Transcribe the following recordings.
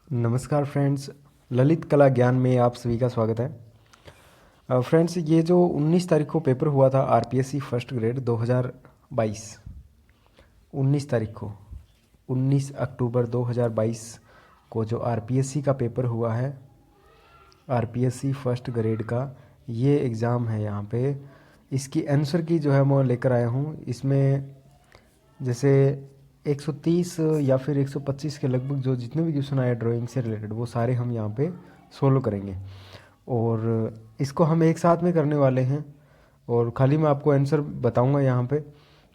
नमस्कार फ्रेंड्स, ललित कला ज्ञान में आप सभी का स्वागत है। फ्रेंड्स, ये जो 19 तारीख को पेपर हुआ था आरपीएससी फर्स्ट ग्रेड 2022, 19 तारीख को 19 अक्टूबर 2022 को जो आरपीएससी का पेपर हुआ है, आरपीएससी फर्स्ट ग्रेड का ये एग्ज़ाम है। यहाँ पे इसकी आंसर की जो है मैं लेकर आया हूँ। इसमें जैसे 130 या फिर 125 के लगभग जो जितने भी क्वेश्चन आए ड्राइंग से रिलेटेड वो सारे हम यहाँ पे सोल्व करेंगे और इसको हम एक साथ में करने वाले हैं। और खाली मैं आपको आंसर बताऊंगा यहाँ पे,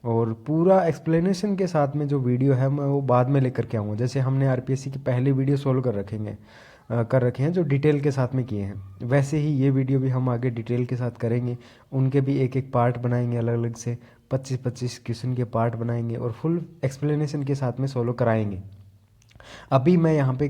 और पूरा एक्सप्लेनेशन के साथ में जो वीडियो है मैं वो बाद में लेकर के आऊँगा। जैसे हमने आरपीएससी की पहले वीडियो सोल्व कर रखे हैं जो डिटेल के साथ में किए हैं, वैसे ही ये वीडियो भी हम आगे डिटेल के साथ करेंगे। उनके भी एक एक पार्ट बनाएंगे, अलग अलग से 25-25 क्वेश्चन के पार्ट बनाएंगे और फुल एक्सप्लेनेशन के साथ में सोल्व कराएंगे। अभी मैं यहाँ पे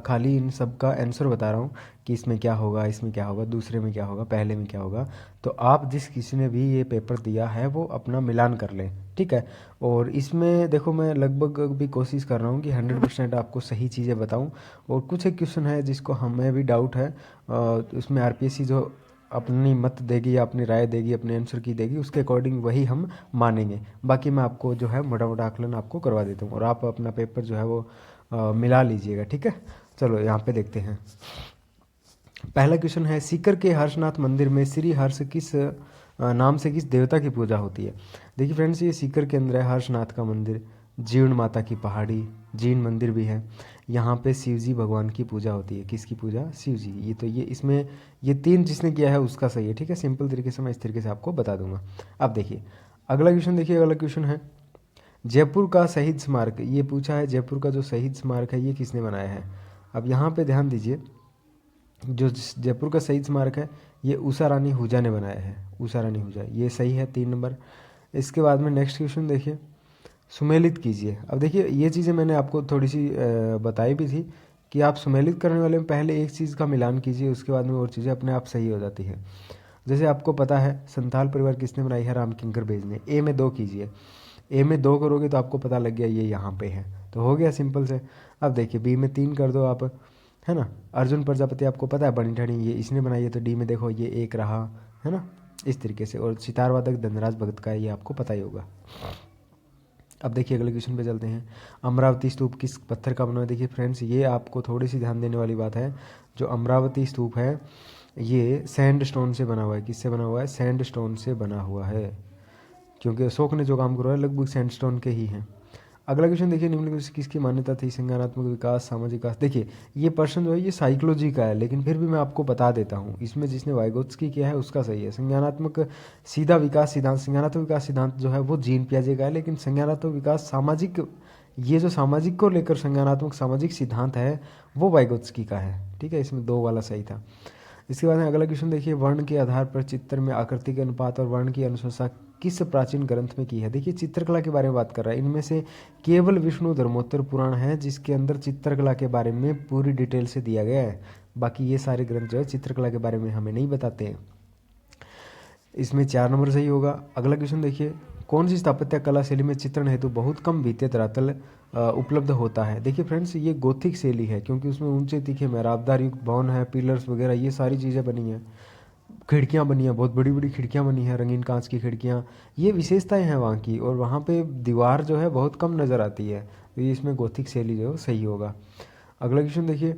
खाली इन सब का आंसर बता रहा हूँ कि इसमें क्या होगा, इसमें क्या होगा, दूसरे में क्या होगा, पहले में क्या होगा। तो आप जिस किसी ने भी ये पेपर दिया है वो अपना मिलान कर लें, ठीक है। और इसमें देखो मैं लगभग भी कोशिश कर रहा हूँ कि 100% आपको सही चीज़ें बताऊँ। और कुछ एक क्वेश्चन है जिसको हमें भी डाउट है, उसमें आरपीएससी जो अपनी मत देगी या अपनी राय देगी, अपने आंसर की देगी, उसके अकॉर्डिंग वही हम मानेंगे। बाकी मैं आपको जो है मोटा मोटा आकलन आपको करवा देता हूँ और आप अपना पेपर जो है वो मिला लीजिएगा, ठीक है। चलो यहाँ पे देखते हैं। पहला क्वेश्चन है, सीकर के हर्षनाथ मंदिर में श्री हर्ष किस नाम से किस देवता की पूजा होती है। देखिए फ्रेंड्स, ये सीकर के अंदर है हर्षनाथ का मंदिर, जीर्ण माता की पहाड़ी, जीर्ण मंदिर भी है। यहाँ पे शिव जी भगवान की पूजा होती है। किसकी पूजा? शिव जी। ये तो ये इसमें ये तीन जिसने किया है उसका सही है, ठीक है। सिंपल तरीके से मैं इस तरीके से आपको बता दूंगा। अब देखिए अगला क्वेश्चन, देखिए अगला क्वेश्चन है, जयपुर का शहीद स्मारक, ये पूछा है जयपुर का जो शहीद स्मारक है ये किसने बनाया है। अब यहाँ पे ध्यान दीजिए, जो जयपुर का शहीद स्मारक है ये उषा रानी हुजा ने बनाया है। उषा रानी हुजा, ये सही है 3 नंबर। इसके बाद में नेक्स्ट क्वेश्चन देखिए, सुमेलित कीजिए। अब देखिए ये चीज़ें मैंने आपको थोड़ी सी बताई भी थी कि आप सुमेलित करने वाले में पहले एक चीज़ का मिलान कीजिए, उसके बाद में और चीज़ें अपने आप सही हो जाती हैं। जैसे आपको पता है संथाल परिवार किसने बनाई है? राम किंकर बेज ने। ए में 2 कीजिए, ए में 2 करोगे तो आपको पता लग गया ये यहाँ पे है, तो हो गया सिंपल से। अब देखिए बी में 3 कर दो आप, है ना। अर्जुन प्रजापति आपको पता है बनी ठनी ये इसने बनाई है, तो डी में देखो ये एक रहा, है ना, इस तरीके से। और सितार वादक धनराज भगत का है, ये आपको पता ही होगा। अब देखिए अगले क्वेश्चन पे चलते हैं, अमरावती स्तूप किस पत्थर का बना है। देखिए फ्रेंड्स, ये आपको थोड़ी सी ध्यान देने वाली बात है। जो अमरावती स्तूप है ये सैंड स्टोन से बना हुआ है। किससे बना हुआ है? सैंड स्टोन से बना हुआ है, क्योंकि अशोक ने जो काम करवाया लगभग सैंडस्टोन के ही हैं। अगला क्वेश्चन देखिए, निम्नलिखित में से किसकी मान्यता थी? संज्ञानात्मक विकास, सामाजिक विकास। देखिए ये प्रश्न जो है ये साइकोलॉजी का है, लेकिन फिर भी मैं आपको बता देता हूँ, इसमें जिसने वाइगोत्स्की किया है उसका सही है। संज्ञानात्मक सीधा विकास सिद्धांत, संज्ञानात्मक विकास सिद्धांत जो है वो जीन पियाजे का है, लेकिन संज्ञानात्मक विकास सामाजिक, ये जो सामाजिक को लेकर संज्ञानात्मक सामाजिक सिद्धांत है वो वाइगोत्स्की का है, ठीक है। इसमें 2 वाला सही था। इसके बाद में अगला क्वेश्चन देखिए, वर्ण के आधार पर चित्र में आकृति के अनुपात और वर्ण की अनुशंसा किस प्राचीन ग्रंथ में की है। देखिए चित्रकला के बारे में बात कर रहा है, इनमें से केवल विष्णु धर्मोत्तर पुराण है जिसके अंदर चित्रकला के बारे में पूरी डिटेल से दिया गया है। बाकी ये सारे ग्रंथ जो है चित्रकला के बारे में हमें नहीं बताते हैं। इसमें 4 नंबर सही होगा। अगला क्वेश्चन देखिए, कौन सी स्थापत्य कला शैली में चित्रण हेतु बहुत कम भित्तीय धरातल उपलब्ध होता है। देखिए फ्रेंड्स, ये गोथिक शैली है, क्योंकि उसमें ऊंचे तीखे मेहराबदार युक्त भवन है, पिलर्स वगैरह ये सारी चीज़ें बनी हैं, खिड़कियाँ बनी हैं, बहुत बड़ी बड़ी खिड़कियाँ बनी हैं, रंगीन कांच की खिड़कियाँ, ये विशेषताएं हैं वहाँ की। और वहाँ पे दीवार जो है बहुत कम नज़र आती है, तो ये इसमें गोथिक शैली जो है सही होगा। अगला क्वेश्चन देखिए,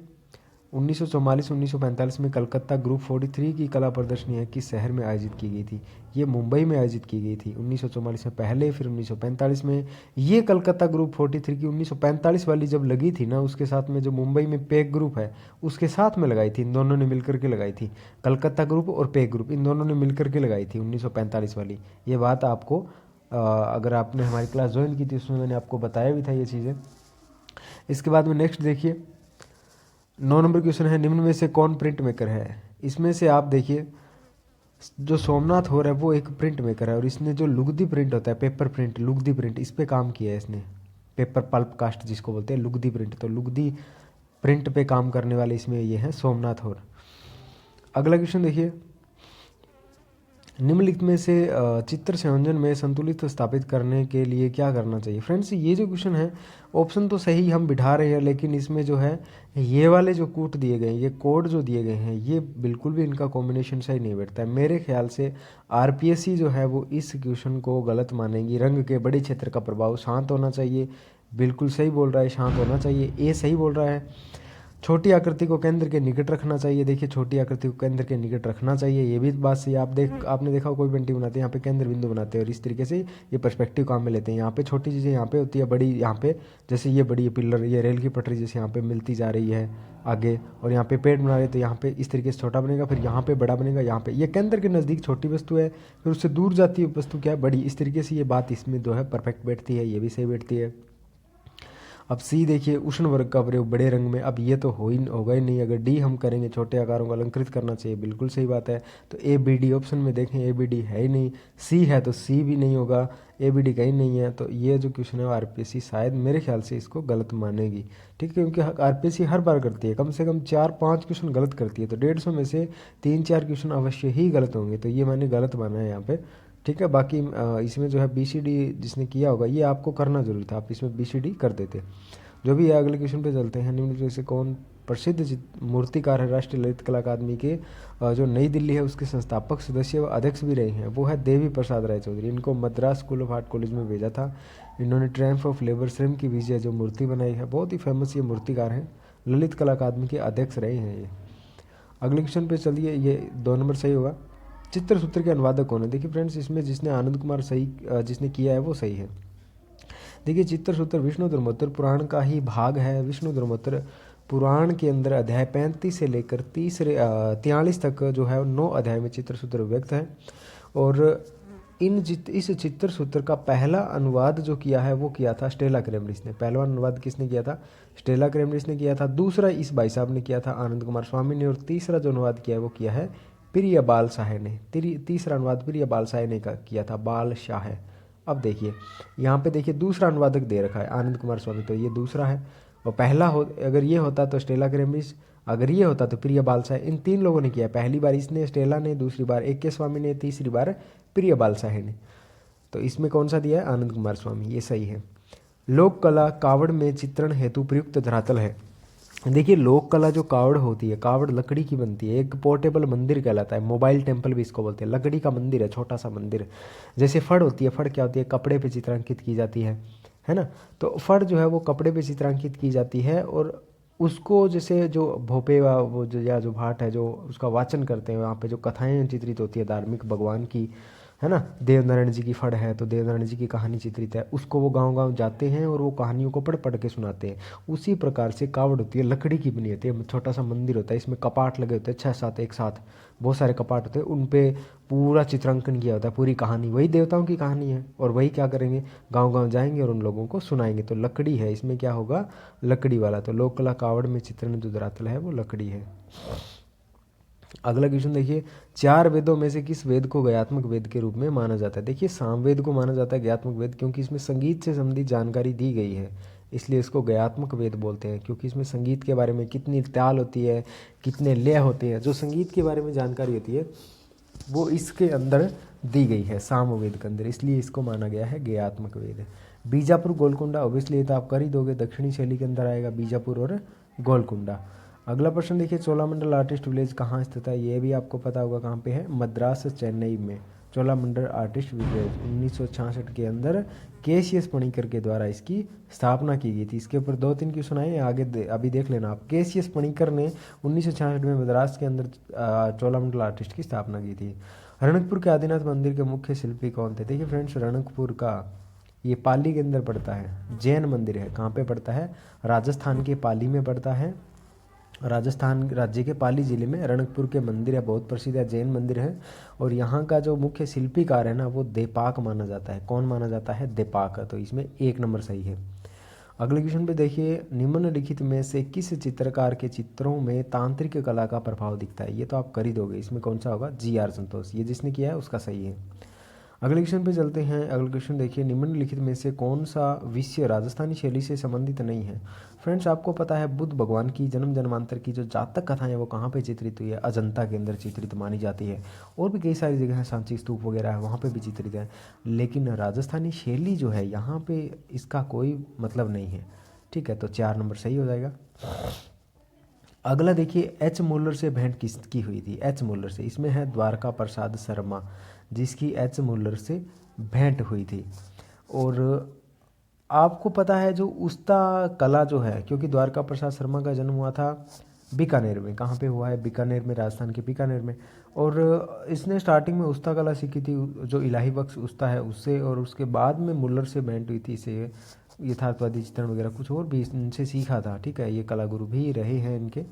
1944-1945 में कलकत्ता ग्रुप 43 की कला प्रदर्शनी है किस शहर में आयोजित की गई थी। ये मुंबई में आयोजित की गई थी 1944 में पहले, फिर 1945 में। ये कलकत्ता ग्रुप 43 की 1945 वाली जब लगी थी ना, उसके साथ में जो मुंबई में पेक ग्रुप है उसके साथ में लगाई थी, इन दोनों ने मिलकर के लगाई थी। कलकत्ता ग्रुप और पेक ग्रुप इन दोनों ने मिलकर के लगाई थी 1945 वाली। ये बात आपको अगर आपने हमारी क्लास ज्वाइन की थी उसमें मैंने आपको बताया भी था ये चीज़ें। इसके बाद में नेक्स्ट देखिए, 9 नंबर क्वेश्चन है, निम्न में से कौन प्रिंट मेकर है। इसमें से आप देखिए, जो सोमनाथ हो रहा है वो एक प्रिंट मेकर है, और इसने जो लुगदी प्रिंट होता है, पेपर प्रिंट, लुगदी प्रिंट, इस पे काम किया है इसने। पेपर पल्प कास्ट जिसको बोलते हैं, लुगदी प्रिंट, तो लुगदी प्रिंट पे काम करने वाले इसमें ये हैं सोमनाथ हो। अगला क्वेश्चन देखिए, निम्नलिखित में से चित्र संयोजन में संतुलित स्थापित करने के लिए क्या करना चाहिए। फ्रेंड्स ये जो क्वेश्चन है ऑप्शन तो सही हम बिठा रहे हैं, लेकिन इसमें जो है ये वाले जो कूट दिए गए हैं, ये कोड जो दिए गए हैं, ये बिल्कुल भी इनका कॉम्बिनेशन सही नहीं बैठता है। मेरे ख्याल से आरपीएससी जो है वो इस क्वेश्चन को गलत मानेगी। रंग के बड़े क्षेत्र का प्रभाव शांत होना चाहिए, बिल्कुल सही बोल रहा है, शांत होना चाहिए, ये सही बोल रहा है। छोटी आकृति को केंद्र के निकट रखना चाहिए, देखिए छोटी आकृति को केंद्र के निकट रखना चाहिए, ये भी बात सही। आपने देखा कोई पेंटिंग बनाते हैं यहाँ पे केंद्र बिंदु बनाते हैं और इस तरीके से ये पर्सपेक्टिव काम में लेते हैं। यहाँ पे छोटी चीज़ें यहाँ पे होती है, बड़ी यहाँ पे, जैसे ये बड़ी पिलर, ये रेल की पटरी जैसे यहाँ पे मिलती जा रही है आगे, और यहाँ पे पेड़ बना रहे तो यहाँ पे इस तरीके से छोटा बनेगा, फिर यहाँ पे बड़ा बनेगा, यहाँ पे ये केंद्र के नज़दीक छोटी वस्तु है, फिर उससे दूर जाती है वस्तु क्या है, बड़ी। इस तरीके से ये बात इसमें जो है परफेक्ट बैठती है, ये भी सही बैठती है। अब सी देखिए उष्ण वर्ग का प्रयोग बड़े रंग में, अब ये तो होगा ही नहीं। अगर डी हम करेंगे छोटे आकारों को अलंकृत करना चाहिए, बिल्कुल सही बात है। तो ए बी डी ऑप्शन में देखें, ए बी डी है ही नहीं, सी है तो सी भी नहीं होगा, ए बी डी कहीं नहीं है। तो ये जो क्वेश्चन है आरपीएससी शायद मेरे ख्याल से इसको गलत मानेगी, ठीक है, क्योंकि आरपीएससी हर बार करती है, कम से कम 4-5 क्वेश्चन गलत करती है, तो 150 में से 3-4 क्वेश्चन अवश्य ही गलत होंगे, तो ये मैंने गलत माना है यहाँ पे, ठीक है। बाकी इसमें जो है बी सी डी जिसने किया होगा ये आपको करना जरूरी था, आप इसमें बी सी डी कर देते। जो भी है अगले क्वेश्चन पे चलते हैं। निम्नलिखित से कौन प्रसिद्ध मूर्तिकार है। राष्ट्रीय ललित कला अकादमी के जो नई दिल्ली है उसके संस्थापक सदस्य व अध्यक्ष भी रहे हैं, वो है देवी प्रसाद राय चौधरी। इनको Madras school of art college में भेजा था। इन्होंने ट्रायम्फ ऑफ लेबर श्रम की विजय जो मूर्ति बनाई है, बहुत ही फेमस ये मूर्तिकार हैं, ललित कला अकादमी के अध्यक्ष रहे हैं ये। अगले क्वेश्चन पे चलिए, ये 2 नंबर सही होगा। चित्र सूत्र के अनुवादक कौन है। देखिए फ्रेंड्स इसमें जिसने आनंद कुमार सही जिसने किया है वो सही है। देखिए चित्र सूत्र विष्णु धर्मोत्तर पुराण का ही भाग है। विष्णु धर्मोत्तर पुराण के अंदर अध्याय 35 से लेकर 43 तक जो है 9 अध्याय में चित्र सूत्र व्यक्त है। और इस चित्र सूत्र का पहला अनुवाद जो किया है वो किया था स्टेला क्रेमरिस ने। पहला अनुवाद किसने किया था, स्टेला क्रेमरिस ने किया था। दूसरा इस भाई साहब ने किया था आनंद कुमार स्वामी ने। और तीसरा जो अनुवाद किया है वो किया है प्रिय बाल शाह ने। तीसरा अनुवाद प्रिय बाल शाह ने किया था, बाल शाह। अब देखिए यहाँ पे देखिए दूसरा अनुवादक दे रखा है आनंद कुमार स्वामी, तो ये दूसरा है। और पहला अगर ये होता तो स्टेला क्रेमरिस, अगर ये होता तो प्रिय बाल शाह। इन 3 लोगों ने किया, पहली बार इसने स्टेला ने, दूसरी बार AK स्वामी ने, तीसरी बार प्रिय बाल शाह ने। तो इसमें कौन सा दिया है, आनंद कुमार स्वामी, ये सही है। लोक कला कावड़ में चित्रण हेतु प्रयुक्त धरातल है। देखिए लोक कला जो कावड़ होती है, कावड़ लकड़ी की बनती है, एक पोर्टेबल मंदिर कहलाता है, मोबाइल टेम्पल भी इसको बोलते हैं। लकड़ी का मंदिर है, छोटा सा मंदिर। जैसे फड़ होती है, फड़ क्या होती है, कपड़े पे चित्रांकित की जाती है ना। तो फड़ जो है वो कपड़े पे चित्रांकित की जाती है, और उसको जैसे जो भोपे वो जो या जो भाट है जो उसका वाचन करते हैं, वहाँ पे जो कथाएं चित्रित होती है धार्मिक भगवान की, है ना। देवनारायण जी की फड़ है तो देवनारायण जी की कहानी चित्रित है, उसको वो गांव-गांव जाते हैं और वो कहानियों को पढ़ पढ़ के सुनाते हैं। उसी प्रकार से कावड़ होती है, लकड़ी की बनी होती है, छोटा सा मंदिर होता है, इसमें कपाट लगे होते हैं 6-7 एक साथ, बहुत सारे कपाट होते हैं, उन पे पूरा चित्रांकन किया होता है, पूरी कहानी वही देवताओं की कहानी है। और वही क्या करेंगे, गाँव-गाँव जाएंगे और उन लोगों को सुनाएंगे। तो लकड़ी है, इसमें क्या होगा, लकड़ी वाला। तो लोक कला कावड़ में चित्रण जो धरातल है वो लकड़ी है। अगला क्वेश्चन देखिए, 4 वेदों में से किस वेद को गयात्मक वेद के रूप में माना जाता है। देखिए सामवेद को माना जाता है गयात्मक वेद, क्योंकि इसमें संगीत से संबंधित जानकारी दी गई है, इसलिए इसको गयात्मक वेद बोलते हैं। क्योंकि इसमें संगीत के बारे में, कितनी ताल होती है, कितने लय होते हैं, जो संगीत के बारे में जानकारी होती है वो इसके अंदर दी गई है, सामवेद के अंदर, इसलिए इसको माना गया है गयात्मक वेद। बीजापुर गोलकुंडा, ऑब्वियसली तो आप कर ही दोगे, दक्षिणी शैली के अंदर आएगा बीजापुर और गोलकुंडा। अगला प्रश्न देखिए, चोलामंडल आर्टिस्ट विलेज कहाँ स्थित है, ये भी आपको पता होगा कहाँ पे है, मद्रास चेन्नई में चोलामंडल आर्टिस्ट विलेज 1966 के अंदर केसीएस पणिकर के द्वारा इसकी स्थापना की गई थी। इसके ऊपर 2-3 क्वेश्चन आए आगे अभी देख लेना आप। केसीएस पणिकर ने 1966 में मद्रास के अंदर चोलामंडल आर्टिस्ट की स्थापना की थी। रणकपुर के आदिनाथ मंदिर के मुख्य शिल्पी कौन थे। देखिए फ्रेंड्स रणकपुर का ये पाली के अंदर पड़ता है, जैन मंदिर है। कहाँ पे पड़ता है, राजस्थान के पाली में पड़ता है। राजस्थान राज्य के पाली जिले में रणकपुर के मंदिर है, बहुत प्रसिद्ध है, जैन मंदिर है। और यहाँ का जो मुख्य शिल्पीकार है ना वो देपाक माना जाता है। कौन माना जाता है, देपाक। तो इसमें 1 नंबर सही है। अगले क्वेश्चन पे देखिए, निम्नलिखित में से किस चित्रकार के चित्रों में तांत्रिक कला का प्रभाव दिखता है। ये तो आप कर ही दोगे, इसमें कौन सा होगा, GR संतोष, ये जिसने किया है उसका सही है। अगले क्वेश्चन पे चलते हैं। अगला क्वेश्चन देखिए, निम्नलिखित में से कौन सा विषय राजस्थानी शैली से संबंधित नहीं है। फ्रेंड्स, आपको पता है बुद्ध भगवान की जन्म जन्मांतर की जो जातक कथाएं हैं वो कहाँ पे चित्रित हुई है? अजंता के अंदर चित्रित मानी जाती है। और भी कई सारी जगह हैं, सांची स्तूप वगैरह है, वहाँ पे भी चित्रित है। लेकिन राजस्थानी शैली जो है यहाँ पे इसका कोई मतलब नहीं है। ठीक है, तो 4 नंबर सही हो जाएगा। अगला देखिए, एच मूलर से भेंट किसकी हुई थी? एच मूलर से, इसमें है द्वारका प्रसाद शर्मा, जिसकी एच मूलर से भेंट हुई थी। और आपको पता है जो उस्ता कला जो है, क्योंकि द्वारका प्रसाद शर्मा का जन्म हुआ था बीकानेर में। कहाँ पे हुआ है? बीकानेर में, राजस्थान के बीकानेर में। और इसने स्टार्टिंग में उस्ता कला सीखी थी, जो इलाही बख्श उस्ता है उससे, और उसके बाद में मुल्लर से भेंट हुई थी। इसे यथार्थवादी चित्रण वगैरह कुछ और भी इनसे सीखा था। ठीक है, ये कला गुरु भी रहे हैं इनके,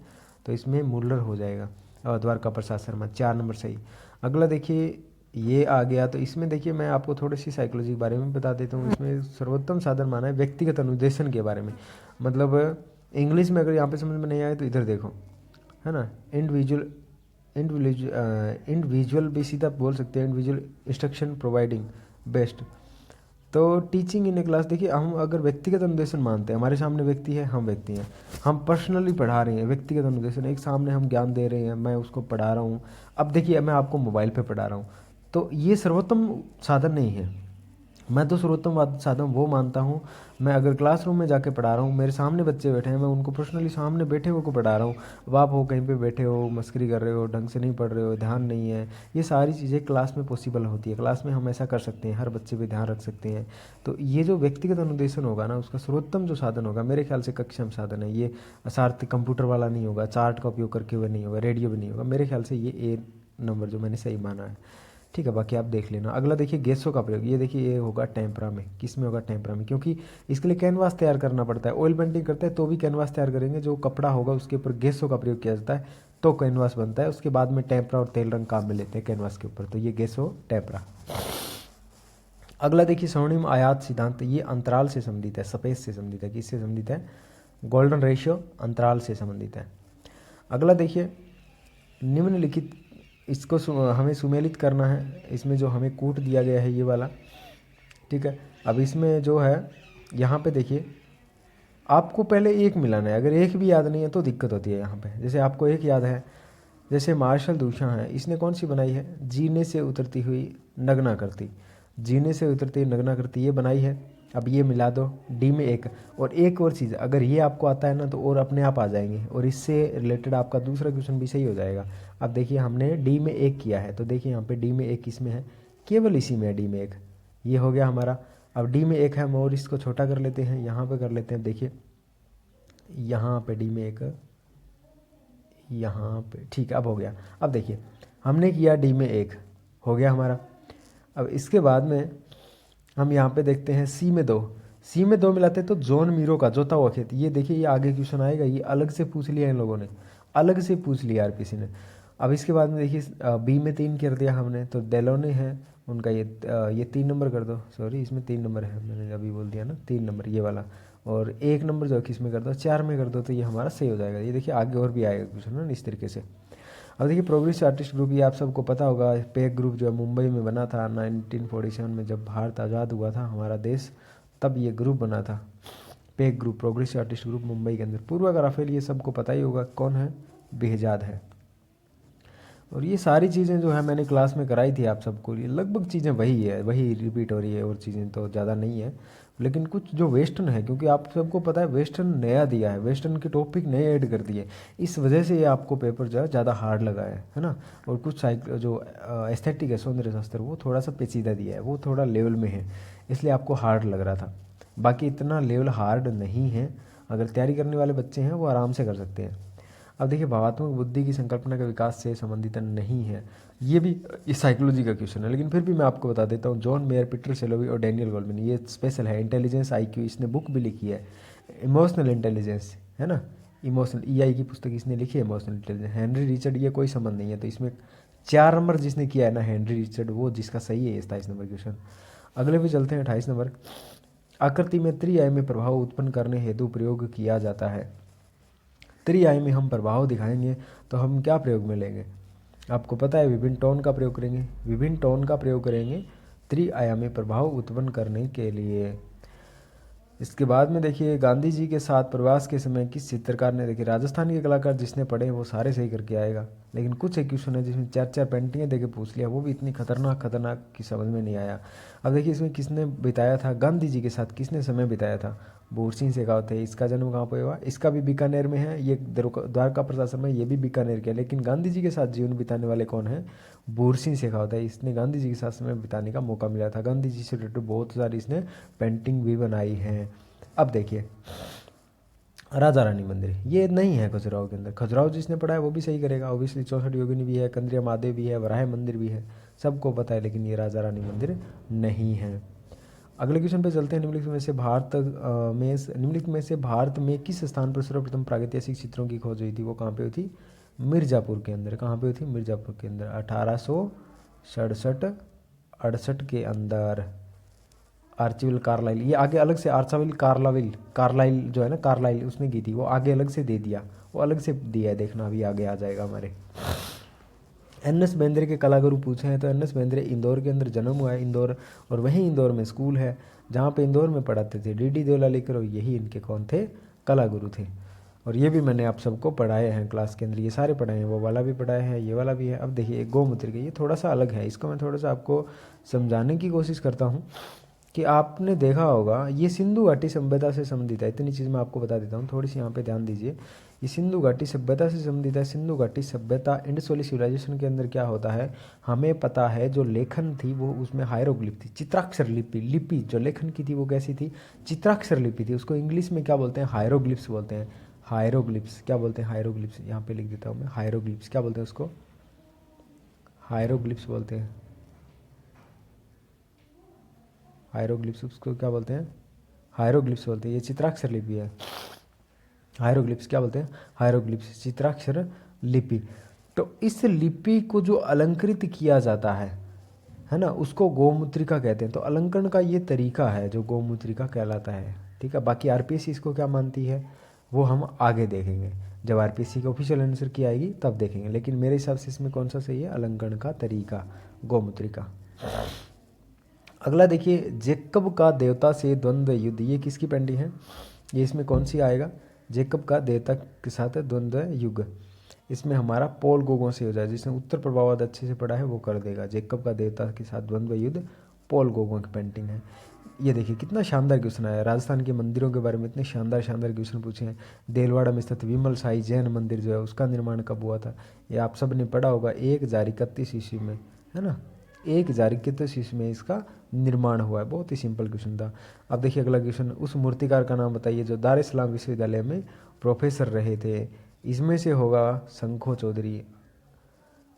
तो इसमें मुल्लर हो जाएगा। और द्वारका प्रसाद शर्मा, 4 नंबर सही। अगला देखिए, ये आ गया, तो इसमें देखिए मैं आपको थोड़ी सी साइकोलॉजी के बारे में बता देता हूँ। इसमें सर्वोत्तम साधन माना है व्यक्तिगत अनुदेशन के बारे में। मतलब इंग्लिश में अगर यहाँ पे समझ में नहीं आए तो इधर देखो, है ना। इंडिविजुअल इंडिविजुअल भी सीधा बोल सकते हैं, इंडिविजुअल इंस्ट्रक्शन प्रोवाइडिंग बेस्ट। तो टीचिंग इन ए क्लास, देखिए हम अगर व्यक्तिगत अनुदेशन मानते हैं, हमारे सामने व्यक्ति है, हम व्यक्ति हैं, हम पर्सनली पढ़ा रहे हैं, व्यक्तिगत अनुदेशन, एक सामने हम ज्ञान दे रहे हैं, मैं उसको पढ़ा रहा हूँ। अब देखिए मैं आपको मोबाइल पे पढ़ा रहा हूँ, तो ये सर्वोत्तम साधन नहीं है। मैं तो सर्वोत्तम साधन वो मानता हूँ, मैं अगर क्लासरूम में जाके पढ़ा रहा हूँ, मेरे सामने बच्चे बैठे हैं, मैं उनको पर्सनली सामने बैठे हुए को पढ़ा रहा हूँ। अब आप हो कहीं पे बैठे हो, मस्करी कर रहे हो, ढंग से नहीं पढ़ रहे हो, ध्यान नहीं है, ये सारी चीज़ें क्लास में पॉसिबल होती है। क्लास में हम ऐसा कर सकते हैं, हर बच्चे पे ध्यान रख सकते हैं। तो ये जो व्यक्तिगत अनुदेशन होगा ना, उसका सर्वोत्तम जो साधन होगा मेरे ख्याल से कक्षाम साधन है। ये सार्थ कंप्यूटर वाला नहीं होगा, चार्ट का उपयोग करके हुए नहीं होगा, रेडियो भी नहीं होगा। मेरे ख्याल से ये ए नंबर जो मैंने सही माना है। ठीक है, बाकी आप देख लेना। अगला देखिए, गैसों का प्रयोग, ये देखिए ये होगा टेम्परा में। किस में होगा? टेम्परा में, क्योंकि इसके लिए कैनवास तैयार करना पड़ता है। ऑयल पेंटिंग करते हैं तो भी कैनवास तैयार करेंगे, जो कपड़ा होगा उसके ऊपर गैसों का प्रयोग किया जाता है तो कैनवास बनता है। उसके बाद में टेम्परा और तेल रंग काम में लेते हैं कैनवास के ऊपर, तो ये गैसो टेम्परा। अगला देखिए, स्वर्णिम आयात सिद्धांत, ये अंतराल से संबंधित है, स्पेस से संबंधित है। किससे संबंधित है? गोल्डन रेशियो अंतराल से संबंधित है। अगला देखिए, निम्नलिखित, इसको हमें सुमेलित करना है। इसमें जो हमें कूट दिया गया है ये वाला, ठीक है। अब इसमें जो है यहाँ पे देखिए, आपको पहले एक मिलाना है। अगर एक भी याद नहीं है तो दिक्कत होती है यहाँ पे। जैसे आपको एक याद है, जैसे मार्शल दूषा है, इसने कौन सी बनाई है? जीने से उतरती हुई नगना करती, जीने से उतरती हुई नगना करती, ये बनाई है। अब ये मिला दो, डी में एक। और एक और चीज़, अगर ये आपको आता है ना तो और अपने आप आ जाएंगे, और इससे रिलेटेड आपका दूसरा क्वेश्चन भी सही हो जाएगा। अब देखिए हमने डी में एक किया है, तो देखिए यहाँ पे डी में एक किसमें है? केवल इसी में है, डी में एक। ये हो गया हमारा। अब डी में एक है, हम और इसको छोटा कर लेते हैं, यहाँ पे कर लेते हैं। देखिए यहाँ पे डी में एक, यहाँ पे, ठीक है, अब हो गया। अब देखिए हमने किया डी में एक, हो गया हमारा। अब इसके बाद में हम यहाँ पे देखते हैं सी में दो, सी में दो मिलाते हैं तो जॉन मीरो का जोता हुआ खेत। ये देखिए ये आगे क्वेश्चन आएगा, ये अलग से पूछ लिया इन लोगों ने, अलग से पूछ लिया आरपीसी ने। अब इसके बाद में देखिए बी में 3 कर दिया हमने, तो डेलोने है उनका, ये 3 नंबर कर दो। सॉरी, इसमें 3 नंबर है, मैंने अभी बोल दिया ना 3 नंबर ये वाला। और 1 नंबर जो किस में कर दो? 4 में कर दो, तो ये हमारा सही हो जाएगा। ये देखिए आगे और भी आएगा क्वेश्चन ना इस तरीके से। अब देखिए प्रोग्रेस आर्टिस्ट ग्रुप, ये आप सबको पता होगा, पेक ग्रुप जो है मुंबई में बना था 1947 में, जब भारत आज़ाद हुआ था हमारा देश, तब ये ग्रुप बना था। Pack group, progress artist group, Mumbai के अंदर। पूर्वा का राफेल, ये सबको पता ही होगा कौन है? बेहजाद है। और ये सारी चीज़ें जो है मैंने क्लास में कराई थी आप सबको, ये लगभग चीज़ें वही है, वही रिपीट हो रही है, और चीज़ें तो ज़्यादा नहीं है। लेकिन कुछ जो वेस्टर्न है, क्योंकि आप सबको पता है वेस्टर्न नया दिया है, वेस्टर्न के टॉपिक नए ऐड कर दिए, इस वजह से ये आपको पेपर जो है ज़्यादा हार्ड लगा है ना। और कुछ जो एस्थेटिक है, सौंदर्य शास्त्र, वो थोड़ा सा पेचीदा दिया है, वो थोड़ा लेवल में है, इसलिए आपको हार्ड लग रहा था। बाकी इतना लेवल हार्ड नहीं है, अगर तैयारी करने वाले बच्चे हैं वो आराम से कर सकते हैं। अब देखिए, भावात्मक बुद्धि की संकल्पना के विकास से संबंधित नहीं है, ये भी इस साइकोलॉजी का क्वेश्चन है, लेकिन फिर भी मैं आपको बता देता हूँ। जॉन मेयर, पीटर सेलोवी और डैनियल गोल्डमैन, ये स्पेशल है। इंटेलिजेंस आईक्यू, इसने बुक भी लिखी है। इमोशनल इंटेलिजेंस है ना, इमोशनल ईआई की पुस्तक इसने लिखी है, इमोशनल इंटेलिजेंस। हेनरी रिचर्ड, ये कोई संबंध नहीं है, तो इसमें 4 नंबर जिसने किया है ना हेनरी रिचर्ड, वो जिसका सही है 27 नंबर क्वेश्चन। अगले पे चलते हैं 28 नंबर। आकृति में त्रिआयामी प्रभाव उत्पन्न करने हेतु प्रयोग किया जाता है। त्रिआयामी हम प्रभाव दिखाएंगे तो हम क्या प्रयोग में लेंगे? आपको पता है विभिन्न टोन का प्रयोग करेंगे, विभिन्न टोन का प्रयोग करेंगे त्रिआयामी प्रभाव उत्पन्न करने के लिए। इसके बाद में देखिए गांधी जी के साथ प्रवास के समय किस चित्रकार ने, देखिए राजस्थान के कलाकार जिसने पढ़े वो सारे सही करके आएगा, लेकिन कुछ एक क्वेश्चन है जिसमें 4-4 पेंटिंगें देके पूछ लिया, वो भी इतनी खतरनाक की समझ में नहीं आया। अब देखिए इसमें किसने बिताया था, गांधी जी के साथ किसने समय बिताया था, बोरसिंह शेखावत है। इसका जन्म कहाँ पर हुआ, इसका भी बीकानेर में है, ये द्वारका प्रशासन में, ये भी बीकानेर के, लेकिन गांधी जी के साथ जीवन बिताने वाले कौन है, बोरसिंह शेखावत है। इसने गांधी जी के साथ समय बिताने का मौका मिला था, गांधी जी से रिलेटेड बहुत सारी इसने पेंटिंग भी बनाई हैं। अब देखिए राजा रानी मंदिर, ये नहीं है खजुराहो के अंदर, खजुराहो जिसने पढ़ा है वो भी सही करेगा, ऑब्वियसली 64 योगिनी भी है, कंद्रिया महादेव भी है, वराह मंदिर भी है, सबको पता है, लेकिन ये राजा रानी मंदिर नहीं है। अगले क्वेश्चन पे चलते हैं। निम्नलिखित में से भारत में किस स्थान पर सर्वप्रथम प्रागैतिहासिक चित्रों की खोज हुई थी, वो कहाँ पे हुई थी, मिर्ज़ापुर के अंदर। कहाँ पे हुई थी, मिर्ज़ापुर के अंदर, 1867-68 के अंदर। आर्चिविल कार्लाइल, ये आगे अलग से आर्चाविल कार्लाइल जो है ना, कार्लाइल उसने की थी, वो आगे अलग से दे दिया, वो अलग से दिया है, देखना अभी आगे आ जाएगा हमारे। एन.एस. बेंद्रे के कलागुरु पूछे हैं तो एन.एस. बेंद्रे इंदौर के अंदर जन्म हुआ है, इंदौर, और वहीं इंदौर में स्कूल है जहाँ पे इंदौर में पढ़ाते थे डी.डी. देवलालीकर, और यही इनके कौन थे, कलागुरु थे। और ये भी मैंने आप सबको पढ़ाए हैं क्लास के अंदर, ये सारे पढ़ाए हैं, वो वाला भी पढ़ाए हैं, ये वाला भी है। अब देखिए गौमूत्र के, ये थोड़ा सा अलग है, इसको मैं थोड़ा सा आपको समझाने की कोशिश करता हूँ कि आपने देखा होगा ये सिंधु घाटी सभ्यता से संबंधित है। इतनी चीज़ मैं आपको बता देता हूँ, थोड़ी सी यहाँ पे ध्यान दीजिए। ये सिंधु घाटी सभ्यता से संबंधित है। सिंधु घाटी सभ्यता, इंडस वैली सिविलाइजेशन के अंदर क्या होता है, हमें पता है जो लेखन थी वो उसमें हायरोग्लिफ थी, चित्राक्षर लिपि जो लेखन की थी वो कैसी थी, चित्राक्षर लिपि थी। उसको इंग्लिश में क्या बोलते हैं, हायरोग्लिफ्स बोलते हैं। हायरोग्लिफ्स क्या बोलते हैं, हायरोग्लिफ्स, यहाँ पे लिख देता हूँ मैं, हायरोग्लिफ्स क्या बोलते हैं उसको, हायरोग्लिफ्स बोलते हैं। हायरोग्लिप्स उसको क्या बोलते हैं, हायरोग्लिप्स बोलते हैं। ये चित्राक्षर लिपि है, हायरोग्लिप्स क्या बोलते हैं, हायरोग्लिप्स, चित्राक्षर लिपि। तो इस लिपि को जो अलंकृत किया जाता है ना, उसको गोमुद्रिका कहते हैं। तो अलंकरण का ये तरीका है जो गोमुद्रिका कहलाता है, ठीक है। बाकी आरपीएससी इसको क्या मानती है वो हम आगे देखेंगे, जब आरपीएससी की ऑफिशियल आंसर की आएगी तब देखेंगे, लेकिन मेरे हिसाब से इसमें कौन सा सही है, अलंकरण का तरीका, गोमुद्रिका। अगला देखिए, जेकब का देवता से द्वंद्व युद्ध, ये किसकी पेंटिंग है, ये इसमें कौन सी आएगा, जेकब का देवता के साथ द्वंद्व युग। इसमें हमारा पॉल गोगों से हो जाए, जिसने उत्तर प्रभाववाद अच्छे से पढ़ा है वो कर देगा। जेकब का देवता के साथ द्वंद्व युद्ध, पॉल गोगों की पेंटिंग है। ये देखिए कितना शानदार क्वेश्चन आया, राजस्थान के मंदिरों के बारे में इतने शानदार क्वेश्चन पूछे हैं। देलवाड़ा में स्थित विमल साई जैन मंदिर जो है उसका निर्माण कब हुआ था, ये आप सब ने पढ़ा होगा, 1031 ईस्वी में, है ना, 1031 ईस्वी में इसका निर्माण हुआ है। बहुत ही सिंपल क्वेश्चन था। अब देखिए अगला क्वेश्चन, उस मूर्तिकार का नाम बताइए जो दार इस्लाम विश्वविद्यालय में प्रोफेसर रहे थे। इसमें से होगा शंखो चौधरी,